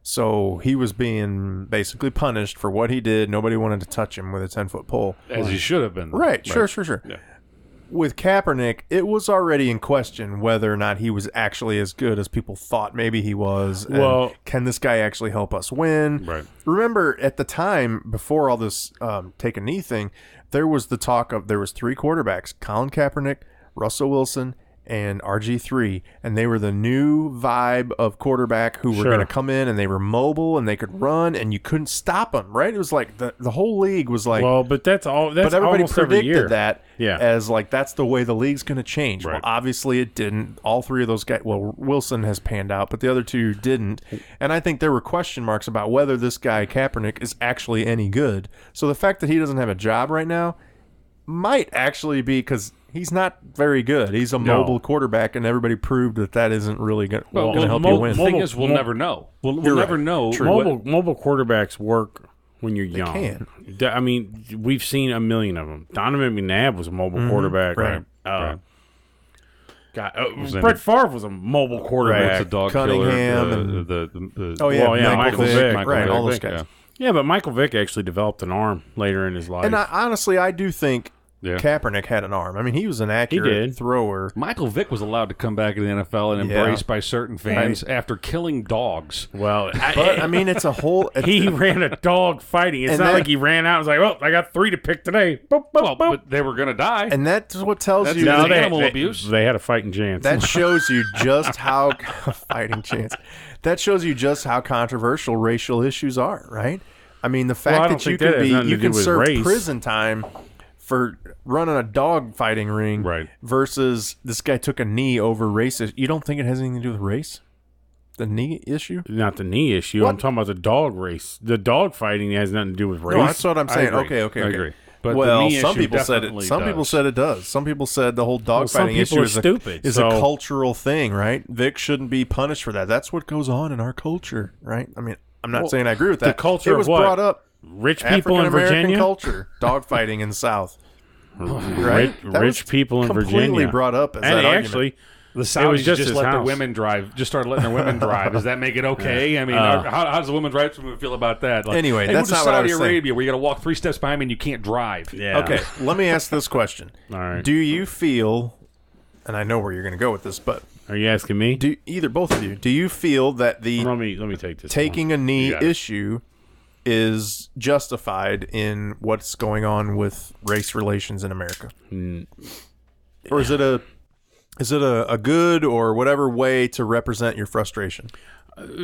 So he was being basically punished for what he did. Nobody wanted to touch him with a 10-foot pole. As he should have been. Right. Sure. Yeah. With Kaepernick, it was already in question whether or not he was actually as good as people thought maybe he was. Well, and can this guy actually help us win? Right. Remember, at the time, before all this take a knee thing, there was the talk of there was 3 quarterbacks, Colin Kaepernick, Russell Wilson, and RG3, and they were the new vibe of quarterback who were going to come in, and they were mobile and they could run, and you couldn't stop them. Right? It was like the whole league was like. Well, but that's all. That's but everybody almost predicted every year. That as like that's the way the league's going to change. Right. Well, obviously it didn't. All 3 of those guys. Well, Wilson has panned out, but the other 2 didn't. And I think there were question marks about whether this guy Kaepernick is actually any good. So the fact that he doesn't have a job right now might actually be because he's not very good. He's a mobile quarterback, and everybody proved that isn't really going to help you win. The thing is, we'll never know. We'll never know. Mobile quarterbacks work when you're young. Can. I mean, we've seen a million of them. Donovan McNabb was a mobile quarterback. Right. Brett Favre was a mobile quarterback. Right. The dog Cunningham killer. Michael Vick. Right, all those guys. Yeah, but Michael Vick actually developed an arm later in his life. And honestly, I do think Kaepernick had an arm. I mean, he was an accurate thrower. Michael Vick was allowed to come back to the NFL and embraced by certain fans after killing dogs. Well, I mean, it's a whole... he ran a dog fighting. It's not like he ran out and was like, well, I got 3 to pick today. Boop, boop, boop. But they were going to die. And that's what tells you... That's animal abuse. They had a fighting chance. That shows you just how... fighting chance. That shows you just how controversial racial issues are, right? I mean, the fact that you can serve prison time for running a dog fighting ring versus this guy took a knee over racist. You don't think it has anything to do with race? The knee issue? Not the knee issue. What? I'm talking about the dog race. The dog fighting has nothing to do with race. No, that's what I'm saying. Okay. I agree. But some people said it. Some people said it does. Some people said the whole dog fighting issue is a cultural thing, right? Vic shouldn't be punished for that. That's what goes on in our culture, right? I mean, I'm not saying I agree with that. The culture it was brought up. Rich people in Virginia. Culture, dogfighting in the South. Right? Rich people in Virginia. Completely brought up as and that actually, the Saudis just let their women drive. Just started letting their women drive. Does that make it okay? Yeah. I mean, how does the women's rights movement feel about that? Like, anyway, that's not what I was saying. Saudi Arabia, where you got to walk 3 steps behind me and you can't drive. Yeah. Okay, let me ask this question. All right. Do you feel, and I know where you're going to go with this, but are you asking me? Both of you, do you feel that the let me take this taking a knee issue is justified in what's going on with race relations in America? Or is it a good or whatever way to represent your frustration?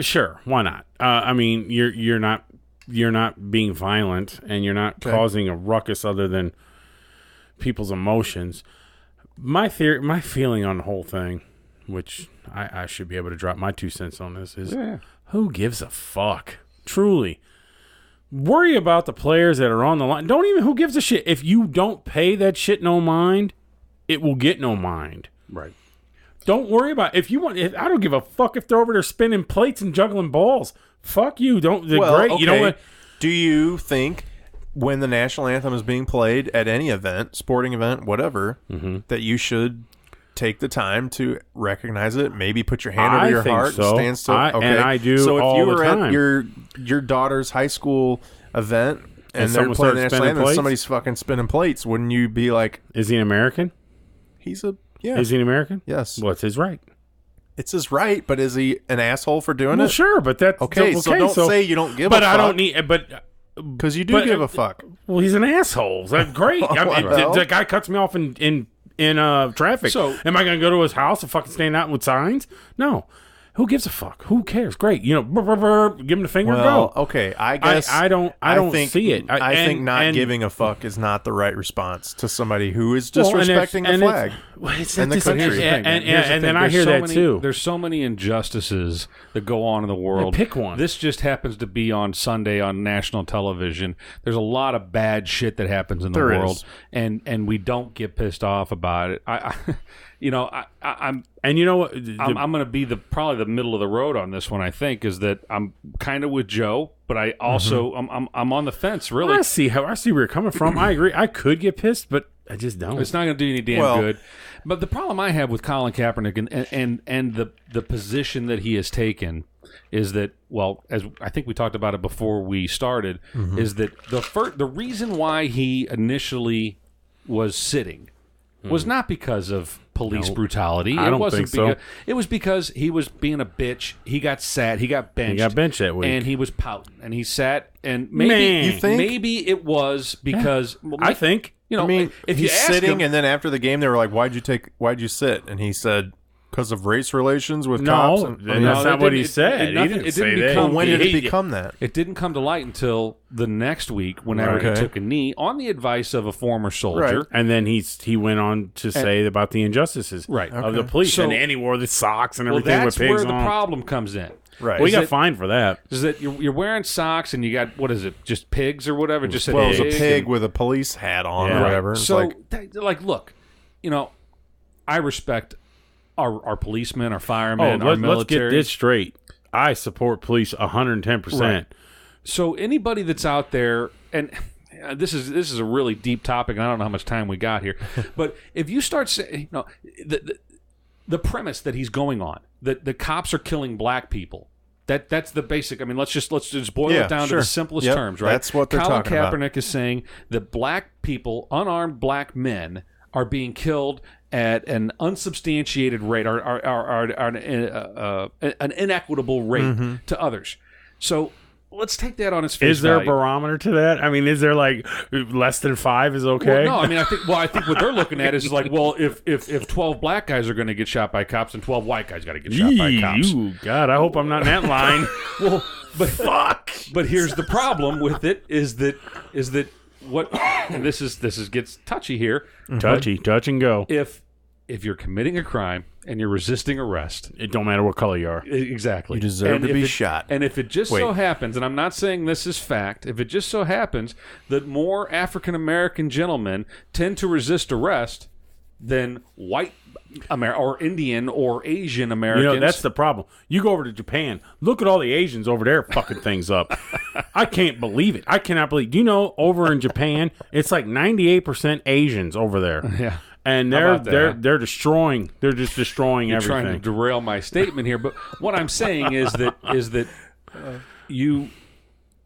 Sure, why not? I mean, you're not being violent, and you're not causing a ruckus other than people's emotions. My feeling on the whole thing, which I should be able to drop my 2 cents on this, is who gives a fuck? Truly. Worry about the players that are on the line. Who gives a shit? If you don't pay that shit no mind, it will get no mind. Right. Don't worry about it. I don't give a fuck if they're over there spinning plates and juggling balls. Fuck you. Great. Okay. You know what? Do you think when the national anthem is being played at any event, sporting event, whatever, that you should take the time to recognize it, maybe put your hand over your heart and stand still? And I do. So if you were at your daughter's high school event and they're playing the national anthem and somebody's fucking spinning plates, wouldn't you be like, is he an American? Is he an American? Yes. Well, it's his right. It's his right, but is he an asshole for doing it? Well, sure, but that's okay. So don't say you don't give a fuck. But I don't need. But because you do give a fuck. Well, he's an asshole. That's great. The guy cuts me off in traffic. So am I going to go to his house and fucking stand out with signs? No. Who gives a fuck? Who cares? Great. You know, give him the finger and go. Okay. I guess I don't see it. I think not giving a fuck is not the right response to somebody who is disrespecting the flag and the country. And then I hear that too. There's so many injustices that go on in the world. Pick one. This just happens to be on Sunday on national television. There's a lot of bad shit that happens in the world, and we don't get pissed off about it. I'm and you know what? I'm going to be probably the middle of the road on this one. I think is that I'm kind of with Joe, but I also I'm on the fence. Really, I see where you're coming from. I agree. I could get pissed, but I just don't. It's not going to do any damn good. But the problem I have with Colin Kaepernick and the position that he has taken is that, well, as I think we talked about it before we started, is that the reason why he initially was sitting was not because of police brutality. I don't think so. It was because he was being a bitch. He got sat. He got benched. He got benched that week. And he was pouting. And he sat. And maybe it was because... Yeah. I think. You know, I mean, if he's sitting and then after the game they were like, why'd you sit? And he said... because of race relations with cops? That's not what he said. He didn't say that. When did it become that? It didn't come to light until the next week whenever he took a knee on the advice of a former soldier. Right. And then he went on to say about the injustices of the police. And he wore the socks and everything with pigs on. That's where the problem comes in. Right. Well, he got fined for that. Is that you're wearing socks and you got, what is it, just pigs or whatever? Just it was a pig with a police hat on or whatever. So, look, I respect our policemen, our firemen, our military. Let's get this straight. I support police 110%. Right. So anybody that's out there, and this is a really deep topic, and I don't know how much time we got here, but if you start saying, the premise that he's going on, that the cops are killing black people, that's the basic. I mean, let's just boil it down to the simplest terms, right? That's what they're talking about. Colin Kaepernick is saying that black people, unarmed black men, are being killed at an unsubstantiated rate, or an inequitable rate to others. So let's take that on its face Is there value. a barometer to that? I mean, is there like less than 5 is okay? Well, no, I mean, I think what they're looking at is like, well, if 12 black guys are going to get shot by cops, and 12 white guys got to get shot by cops. God, I hope I'm not in that line. Well, but fuck. But here's the problem with it is that what, and this gets touchy here. Touch and go. If you're committing a crime and you're resisting arrest, it don't matter what color you are. Exactly. You deserve to be shot. And if it just so happens, and I'm not saying this is fact, if it just so happens that more African American gentlemen tend to resist arrest than white or Indian or Asian Americans. That's the problem. You go over to Japan, look at all the Asians over there fucking things up. I can't believe it. I cannot believe. Do you know over in Japan, it's like 98% Asians over there. Yeah. And they're destroying. They're just destroying You're everything. trying to derail my statement here, but what I'm saying is that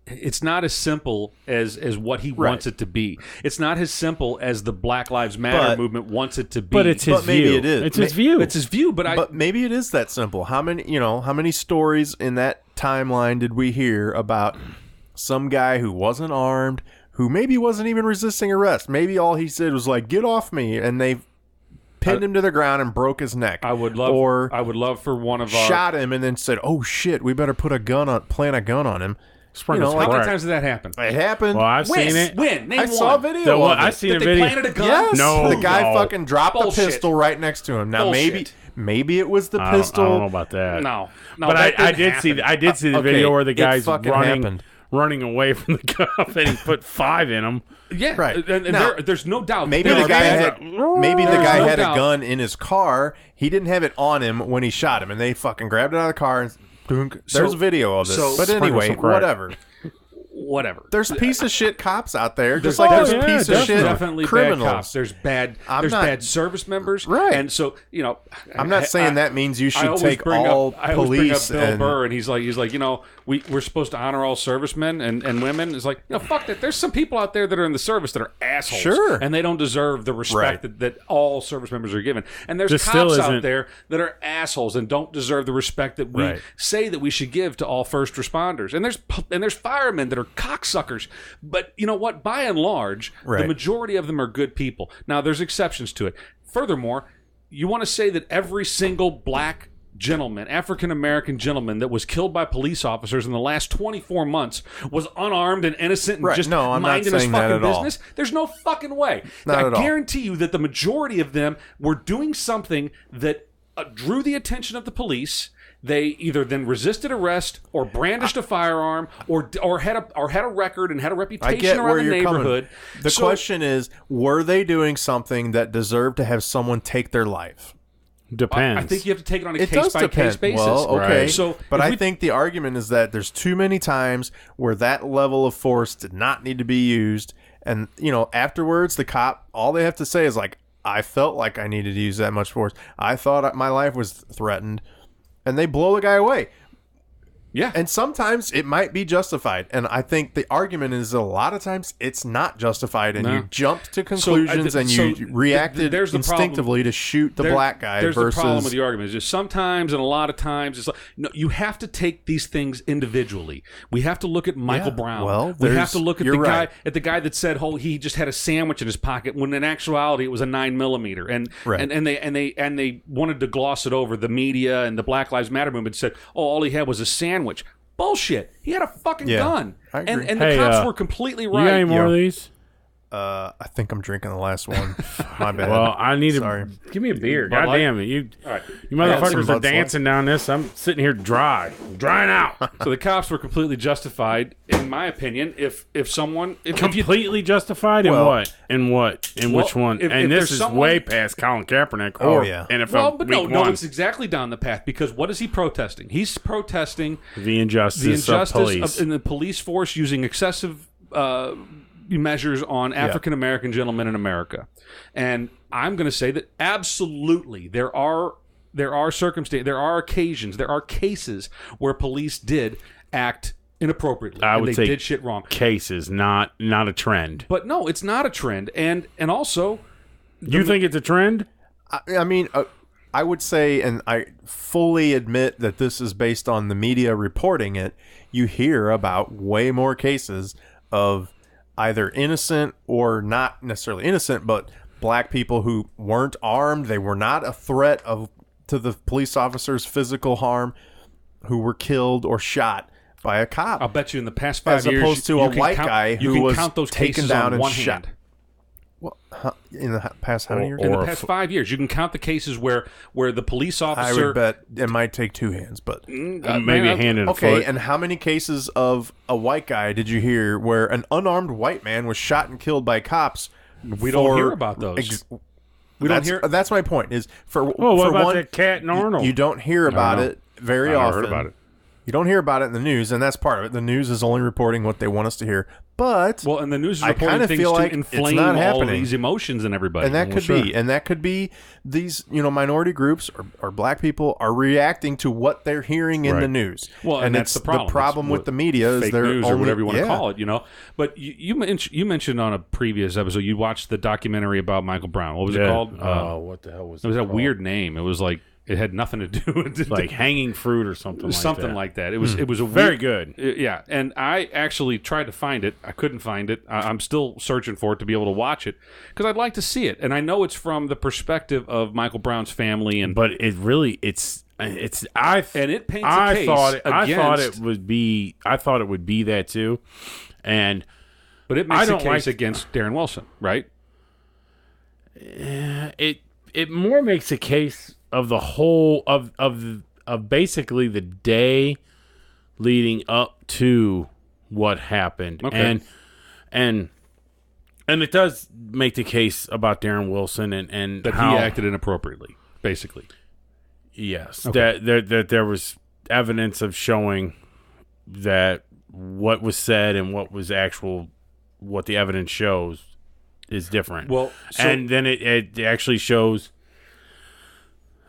it's not as simple as what he wants it to be. It's not as simple as the Black Lives Matter movement wants it to be. But it's his view. Maybe it is. It's his view. It's his view. But maybe it is that simple. How many stories in that timeline did we hear about some guy who wasn't armed, who maybe wasn't even resisting arrest? Maybe all he said was like, "Get off me," and they pinned him to the ground and broke his neck. I would love for one of our shot him and then said, "Oh shit, we better plant a gun on him." How many times did that happen? It happened. Well, I've seen it. When? Name I saw a video. I've seen a video. They planted a gun? Yes. No. The guy fucking dropped Bullshit. the pistol right next to him. Now Bullshit. maybe it was the pistol. I don't know about that. No, but I did see the video where the guy's happened. running away from the cuff and he put 5 in him. Yeah, right. And now, there's no doubt. Maybe the guy had a doubt. gun in his car. He didn't have it on him when he shot him, and they fucking grabbed it out of the car. And there's a video of this. But anyway, whatever. There's piece of shit cops out there, just There's like there's piece of shit definitely criminals. Bad cops. There's bad service members, right? And so I'm not saying that means you should take all police. I always bring up Bill Burr, and he's like, we're supposed to honor all servicemen and women. It's like, fuck that. There's some people out there that are in the service that are assholes, sure, and they don't deserve the respect that all service members are given. And there's this cops out there that are assholes and don't deserve the respect that we say that we should give to all first responders. And there's firemen that are cocksuckers, but you know what? By and large, the majority of them are good people. Now, there's exceptions to it. Furthermore, you want to say that every single black gentleman, African-American gentleman that was killed by police officers in the last 24 months was unarmed and innocent and just minding his fucking business? There's no fucking way. I guarantee you that the majority of them were doing something that drew the attention of the police. They either then resisted arrest or brandished a firearm or had a record and had a reputation around the neighborhood. The question is, were they doing something that deserved to have someone take their life? Depends. I think you have to take it on a case-by-case basis. Well, okay. So, but I think the argument is that there's too many times where that level of force did not need to be used. And, afterwards, the cop, all they have to say is like, I felt like I needed to use that much force. I thought my life was threatened. And they blow the guy away. Yeah. And sometimes it might be justified. And I think the argument is that a lot of times it's not justified. And you jumped to conclusions and you reacted instinctively to shoot the black guy versus... There's the problem with the argument. Is just sometimes and a lot of times it's like, no, you have to take these things individually. We have to look at Michael Brown. Well, we have to look at the guy that said, he just had a sandwich in his pocket when in actuality it was a 9mm. And they wanted to gloss it over. The media and the Black Lives Matter movement said, all he had was a sandwich. Bullshit. He had a fucking gun. And the cops were completely right. You got any more of these? I think I'm drinking the last one. My bad. Well, I need to give me a beer. God damn it. You motherfuckers are dancing down this. I'm sitting here drying out. So the cops were completely justified, in my opinion, if someone... completely justified in what? In which one? And this is way past Colin Kaepernick or NFL Week 1. No, it's exactly down the path, because what is he protesting? He's protesting the injustice of police. In the police force using excessive... measures on African American gentlemen in America, and I'm going to say that absolutely there are circumstances, there are occasions, there are cases where police did act inappropriately. I would say did shit wrong. Cases, not a trend. But no, it's not a trend, and also, you think it's a trend? I mean, I would say, and I fully admit that this is based on the media reporting it. You hear about way more cases of either innocent or not necessarily innocent, but black people who weren't armed. They were not a threat to the police officers' physical harm, who were killed or shot by a cop. I'll bet you in the past 5 years, as opposed to a white guy who was count those taken down and one shot. Hand. Well, in the past how many years? In the past 5 years, you can count the cases where the police officer... I would bet it might take 2 hands, but... maybe a hand and a foot. Okay, and how many cases of a white guy did you hear where an unarmed white man was shot and killed by cops? We don't hear about those. That's my point. Is what about that cat in Arnold? You don't hear about it very often. I heard about it. You don't hear about it in the news, and that's part of it. The news is only reporting what they want us to hear. But and the news is reporting things to inflame all of these emotions in everybody. And that could be these, minority groups or black people are reacting to what they're hearing in the news. Well, and that's the problem. The problem with the media is they're news or whatever you want to call it, But you mentioned on a previous episode you watched the documentary about Michael Brown. What was it called? What the hell was it? It was a weird name. It was like it had nothing to do with like hanging fruit or something like that. It was a very good. Yeah, and I actually tried to find it. I couldn't find it. I'm still searching for it to be able to watch it because I'd like to see it. And I know it's from the perspective of Michael Brown's family, but it really it's and it paints a case I thought it would be that too, but it makes a case against Darren Wilson, right? It more makes a case of the whole of basically the day leading up to what happened. Okay. And it does make the case about Darren Wilson and that how he acted inappropriately, basically. Yes. Okay. That there was evidence of showing that what was said and what the evidence shows is different. Well, and then it actually shows.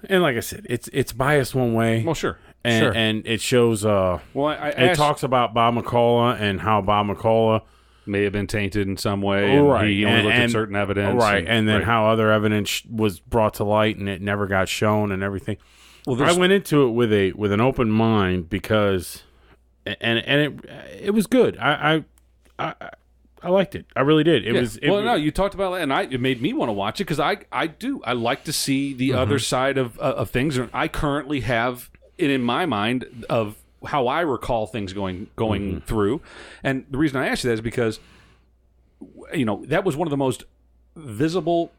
And like I said, it's biased one way. Well, sure. And it shows. It talks about Bob McCullough and how Bob McCullough may have been tainted in some way. And right. He only looked at certain evidence. Right. And then how other evidence was brought to light and it never got shown and everything. Well, I went into it with an open mind because, and it was good. I liked it. I really did. You talked about it, and it made me want to watch it because I like to see the other side of things. And I currently have it in my mind of how I recall things going through. And the reason I asked you that is because, that was one of the most visible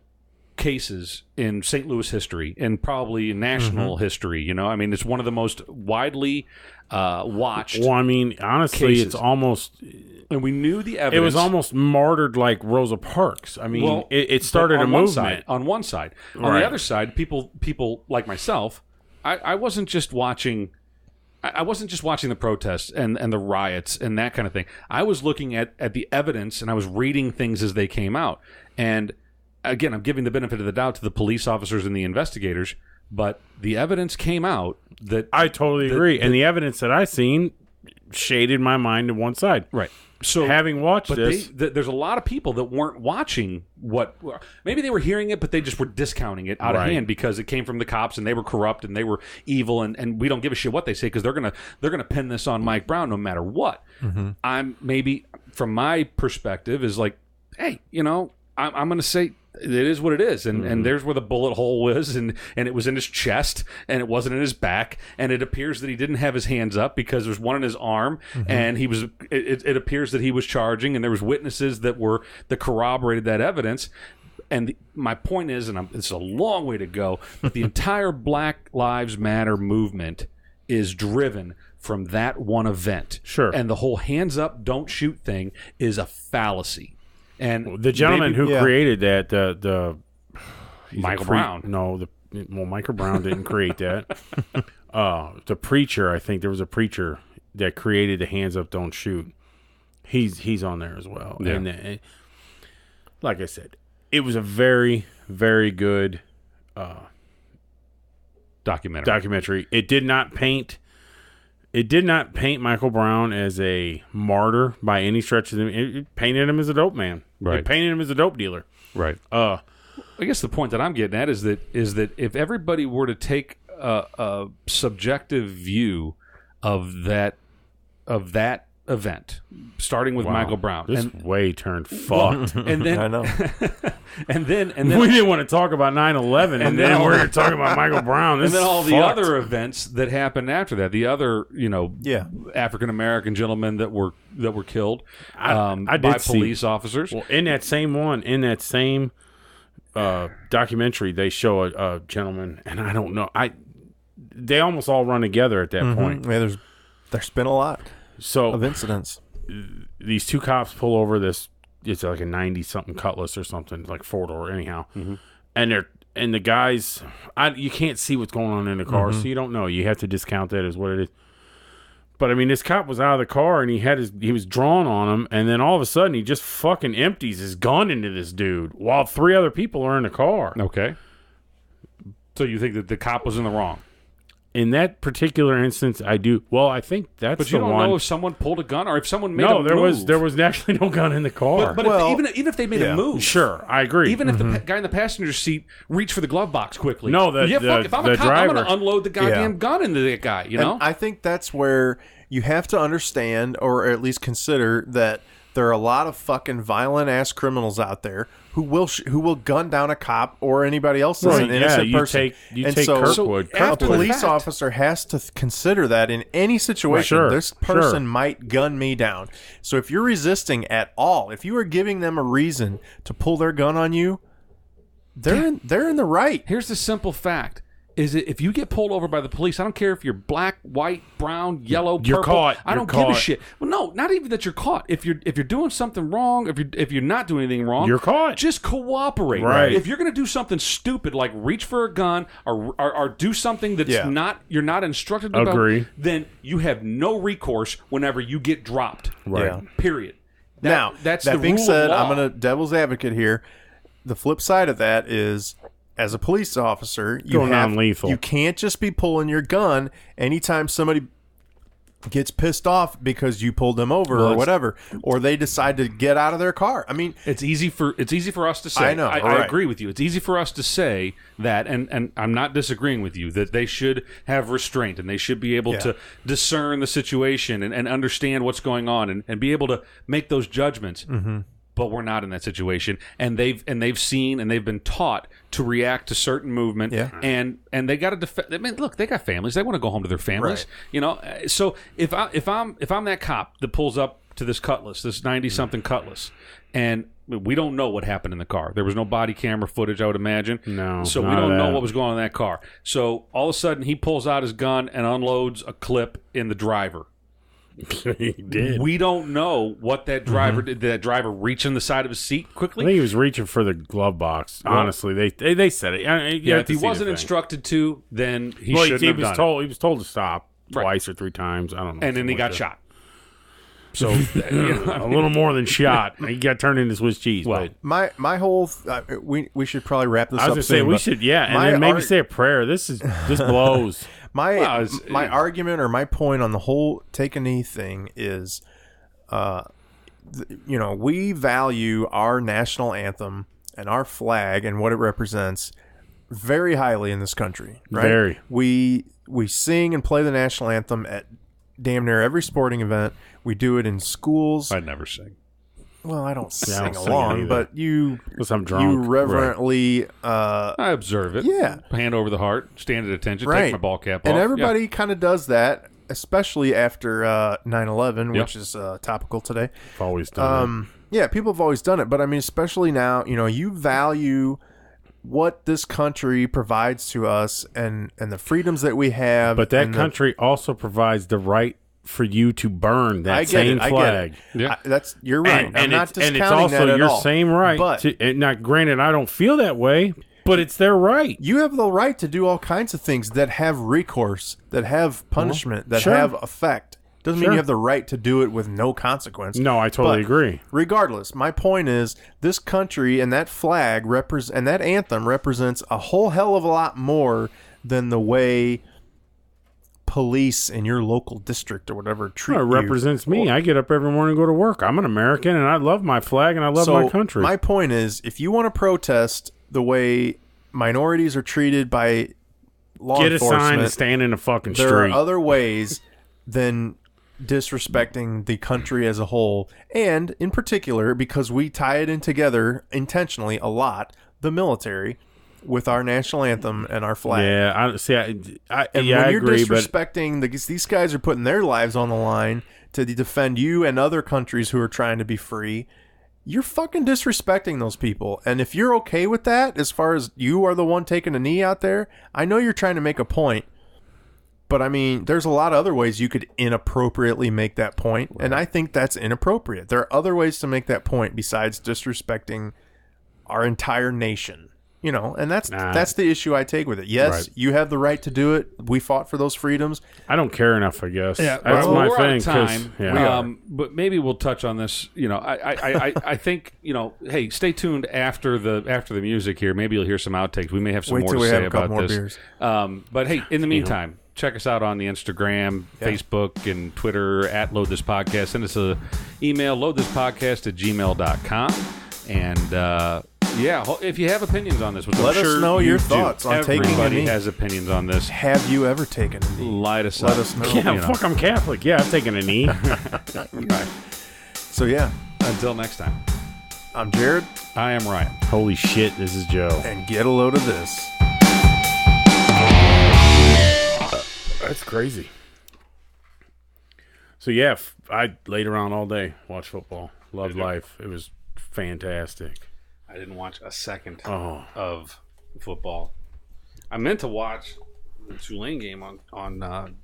cases in St. Louis history and probably national history. It's one of the most widely watched. Well, honestly, cases. It's almost. And we knew the evidence. It was almost martyred like Rosa Parks. It started a movement. On one side. On the other side, people like myself, I wasn't just watching the protests and the riots and that kind of thing. I was looking at the evidence and I was reading things as they came out. And again, I'm giving the benefit of the doubt to the police officers and the investigators, but the evidence came out that... I totally agree. And the evidence that I seen shaded my mind to one side. Right. So having watched this, there's a lot of people that weren't watching maybe they were hearing it, but they just were discounting it out of hand because it came from the cops and they were corrupt and they were evil and we don't give a shit what they say because they're gonna pin this on Mike Brown no matter what. I'm maybe from my perspective is like, hey, I'm gonna say it is what it is, and there's where the bullet hole was, and it was in his chest, and it wasn't in his back, and it appears that he didn't have his hands up because there's one in his arm, and he was. It appears that he was charging, and there was witnesses that corroborated that evidence. And my point is, and it's a long way to go, but the entire Black Lives Matter movement is driven from that one event. Sure, and the whole hands up, don't shoot thing is a fallacy. And the gentleman who created that, the Michael Brown. No, Michael Brown didn't create that. The preacher, I think there was a preacher that created the hands up, don't shoot. He's on there as well. Yeah. And like I said, it was a very, very good documentary. It did not paint Michael Brown as a martyr by any stretch of the. It painted him as a dope man. Right. It painted him as a dope dealer. Right. I guess the point that I'm getting at is that if everybody were to take a subjective view of that event, starting with Michael Brown, this way turned fucked. And then I know. and then we didn't want to talk about 9/11, and then we're going to talk about Michael Brown. And then all the other events that happened after that, the other African American gentlemen that were killed by police officers. Well, in that same documentary, they show a gentleman, and I don't know, they almost all run together at that point. Yeah, there's been a lot. Of incidents. These two cops pull over this. It's like a 90-something Cutlass or something, like 4-door anyhow. And the guys, you can't see what's going on in the car, so you don't know. You have to discount that as what it is. But I mean, this cop was out of the car and he was drawn on him, and then all of a sudden he just fucking empties his gun into this dude while 3 other people are in the car. Okay. So you think that the cop was in the wrong? In that particular instance, I do. Well, I think that's but you don't know if someone pulled a gun or if someone made a move. there was actually no gun in the car. But even if they made a move, sure, I agree. Even if the guy in the passenger seat reached for the glove box quickly, no, if I'm a cop, I'm going to unload the goddamn gun into that guy. You know, and I think that's where you have to understand, or at least consider, that there are a lot of fucking violent ass criminals out there who will gun down a cop or anybody else that's an innocent person. You take Kirkwood. A police officer has to consider that in any situation. Sure, this person might gun me down. So if you're resisting at all, if you are giving them a reason to pull their gun on you, they're in the right. Here's the simple fact. Is it if you get pulled over by the police, I don't care if you're black, white, brown, yellow, purple. You're caught. I don't give a shit. Well, no, not even that you're caught. If you're doing something wrong, if you're not doing anything wrong, you're caught. Just cooperate. Right. If you're going to do something stupid like reach for a gun or do something that's you're not instructed about, then you have no recourse whenever you get dropped. Right. Yeah. Period. That being said, I'm going to devil's advocate here. The flip side of that is, as a police officer, you can't just be pulling your gun anytime somebody gets pissed off because you pulled them over or whatever, or they decide to get out of their car. I mean, it's easy for us to say. I know. I agree with you. It's easy for us to say that, and I'm not disagreeing with you, that they should have restraint and they should be able to discern the situation and understand what's going on and be able to make those judgments. Mm-hmm. But we're not in that situation, and they've seen and they've been taught to react to certain movement, and they got to defend. I mean, look, they got families; they want to go home to their families, you know. So if I'm that cop that pulls up to this Cutlass, this 90-something Cutlass, and we don't know what happened in the car. There was no body camera footage, I would imagine. No, so we don't know what was going on in that car. So all of a sudden, he pulls out his gun and unloads a clip in the driver. He did. We don't know what that driver did. Did that driver reach in the side of his seat quickly? I think he was reaching for the glove box. Honestly, they said it. If he wasn't instructed to, then he shouldn't have done it. He was told to stop twice or 3 times. I don't know. And then he got shot. So a little more than shot. He got turned into Swiss cheese. Well, my whole we should probably wrap this up. I was going to say we should, and then maybe say a prayer. This blows. My argument or my point on the whole take a knee thing is, we value our national anthem and our flag and what it represents very highly in this country. Right? Very. We sing and play the national anthem at damn near every sporting event. We do it in schools. I never sing. Well, I don't sing along, but you reverently... I observe it. Yeah. Hand over the heart, stand at attention, take my ball cap off. And everybody kind of does that, especially after 9/11, which is topical today. I've always done it. Yeah, people have always done it. But, I mean, especially now, you value what this country provides to us and the freedoms that we have. But that country also provides the right for you to burn that same flag. Yeah, you're right. I'm not discounting and it's also that at your all. same right. But now, granted, I don't feel that way, but it's their right. You have the right to do all kinds of things that have recourse, that have punishment, that have effect. Doesn't mean you have the right to do it with no consequence. No, I totally agree. Regardless, my point is this country and that flag and that anthem represents a whole hell of a lot more than the way police in your local district or whatever treat you. It represents me. I get up every morning and go to work. I'm an American, and I love my flag, and I love my country. My point is, if you want to protest the way minorities are treated by law enforcement, get a sign and stand in a fucking street. There are other ways than disrespecting the country as a whole, and in particular, because we tie it in together intentionally a lot, the military, with our national anthem and our flag. Yeah, I when you're agree. Disrespecting these guys are putting their lives on the line to defend you and other countries who are trying to be free. You're fucking disrespecting those people. And if you're okay with that, as far as you are the one taking a knee out there, I know you're trying to make a point. But I mean, there's a lot of other ways you could inappropriately make that point, and I think that's inappropriate. There are other ways to make that point besides disrespecting our entire nation. and that's the issue I take with it. Yes, you have the right to do it. We fought for those freedoms. I don't care enough, I guess. Yeah, that's my we're thing. Out of time, But maybe we'll touch on this. I think hey, stay tuned after the music here. Maybe you'll hear some outtakes. We may have some more to say about this. But hey, in the meantime, check us out on the Instagram, Facebook, and Twitter at Load This Podcast. Send us an email, loadthispodcast@gmail.com. And if you have opinions on this, which let us know your thoughts on taking a knee. Everybody has opinions on this. Have you ever taken a knee? Let us know. Yeah, fuck, I'm Catholic. Yeah, I've taken a knee. Right. So until next time, I'm Jared. I am Ryan. Holy shit, this is Joe. And get a load of this. That's crazy. So I laid around all day, watched football, loved life. It was fantastic. I didn't watch a second of football. I meant to watch the Tulane game on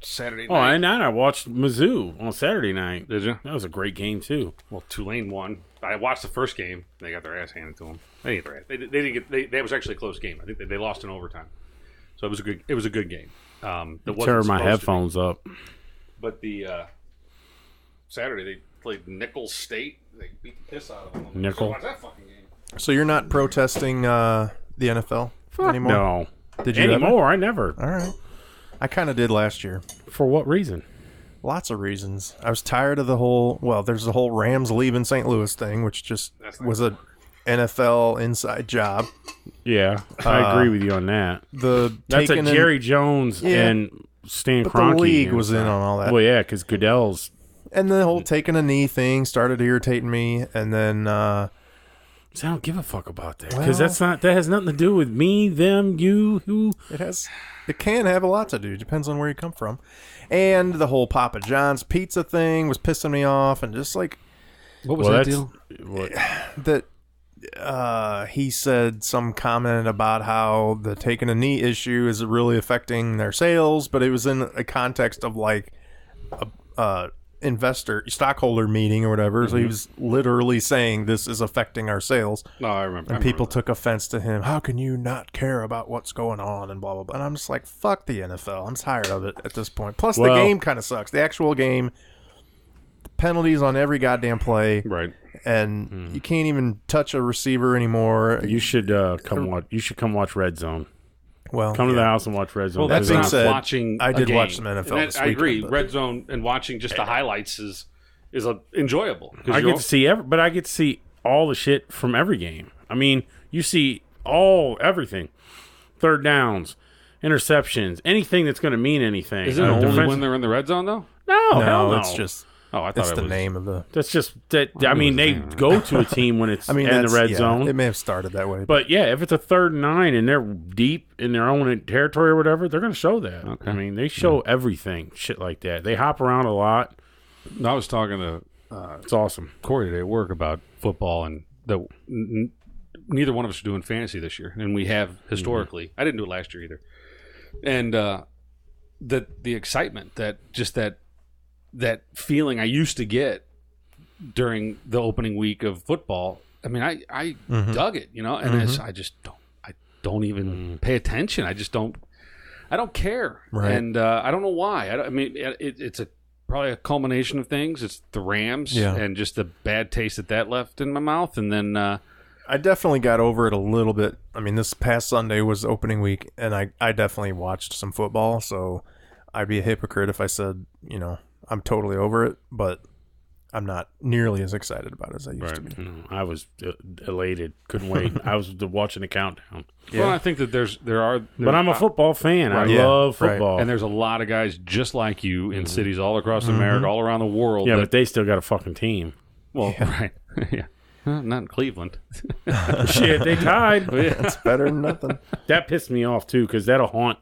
Saturday night. Oh, and I watched Mizzou on Saturday night. Did you? That was a great game too. Well, Tulane won. I watched the first game. They got their ass handed to them. They didn't get their ass. They didn't get. That was actually a close game. I think they lost in overtime. So it was a good game. Turn my headphones up. But the Saturday they played Nicholls State. They beat the piss out of them. Nickel. Watch that fucking game. So you're not protesting the NFL anymore? No. Did you anymore? ever? I never. All right. I kind of did last year. For what reason? Lots of reasons. I was tired of there's the whole Rams leaving St. Louis thing, which just was a NFL inside job. Yeah, I agree with you on that. That's a Jerry Jones and Stan Kroenke. The league was in on all that. Well, yeah, because Goodell's. And the whole taking a knee thing started irritating me, and then I don't give a fuck about that because that has nothing to do with me, them, you, who. It can have a lot to do. Depends on where you come from, and the whole Papa John's pizza thing was pissing me off, and just like what was that deal? That he said some comment about how the taking a knee issue is really affecting their sales, but it was in a context of like a stockholder meeting or whatever. So he was literally saying this is affecting our sales. No, I remember. And people took offense to him. How can you not care about what's going on and blah, blah, blah. And I'm just like, fuck the NFL. I'm tired of it at this point. Plus, the game kind of sucks. The actual game, penalties on every goddamn play. Right. And you can't even touch a receiver anymore. You should come watch Red Zone. Well, come to the house and watch Red Zone. Well, that's being not said, watching. I did watch some NFL. This I agree. weekend, Red Zone and watching just the highlights is enjoyable. I get to see I get to see all the shit from every game. I mean, you see everything, third downs, interceptions, anything that's going to mean anything. Is it only when they're in the red zone though? No, it's just. Oh, I thought it's it the was name of the. That's just that. I mean, they go to a team when it's in the red zone. It may have started that way, but yeah, if it's a 3rd and 9 and they're deep in their own territory or whatever, they're going to show that. Okay. I mean, they show everything, shit like that. They hop around a lot. I was talking to it's awesome Corey today at work about football and that neither one of us are doing fantasy this year, and we have historically. I didn't do it last year either, and the excitement that feeling I used to get during the opening week of football. I mean, I dug it, and I don't even pay attention. I don't care, right. And I don't know why. I mean, it's probably a culmination of things. It's the Rams and just the bad taste that left in my mouth, and then I definitely got over it a little bit. I mean, this past Sunday was opening week, and I definitely watched some football, so I'd be a hypocrite if I said, I'm totally over it, but I'm not nearly as excited about it as I used to be. I was elated. Couldn't wait. I was watching the countdown. Yeah. Well, I think that but I'm a football fan. Right. I love football. Right. And there's a lot of guys just like you in cities all across America, all around the world. Yeah, but they still got a fucking team. Well, right. Yeah. Not in Cleveland. Shit, they tied. It's better than nothing. That pissed me off too, because that'll haunt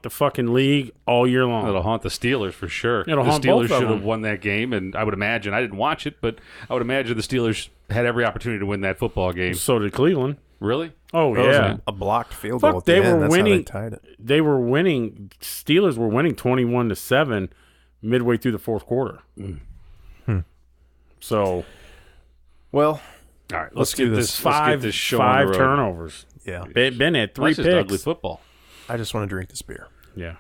the fucking league all year long. It'll haunt the Steelers for sure. It'll the haunt Steelers both of should have them. won that game, and I would imagine I didn't watch it, but I would imagine the Steelers had every opportunity to win that football game. So did Cleveland. Really? Oh yeah, a blocked field goal. They were winning. How they tied it. They were winning. Steelers were winning 21-7 midway through the fourth quarter. So, well. All right, let's get this. Five show turnovers. Yeah. Ben had 3 That's just ugly picks. football. I just want to drink this beer. Yeah.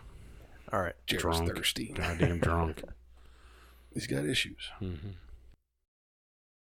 All right. Jared's Drunk. thirsty. Goddamn drunk. He's got issues. Mm-hmm.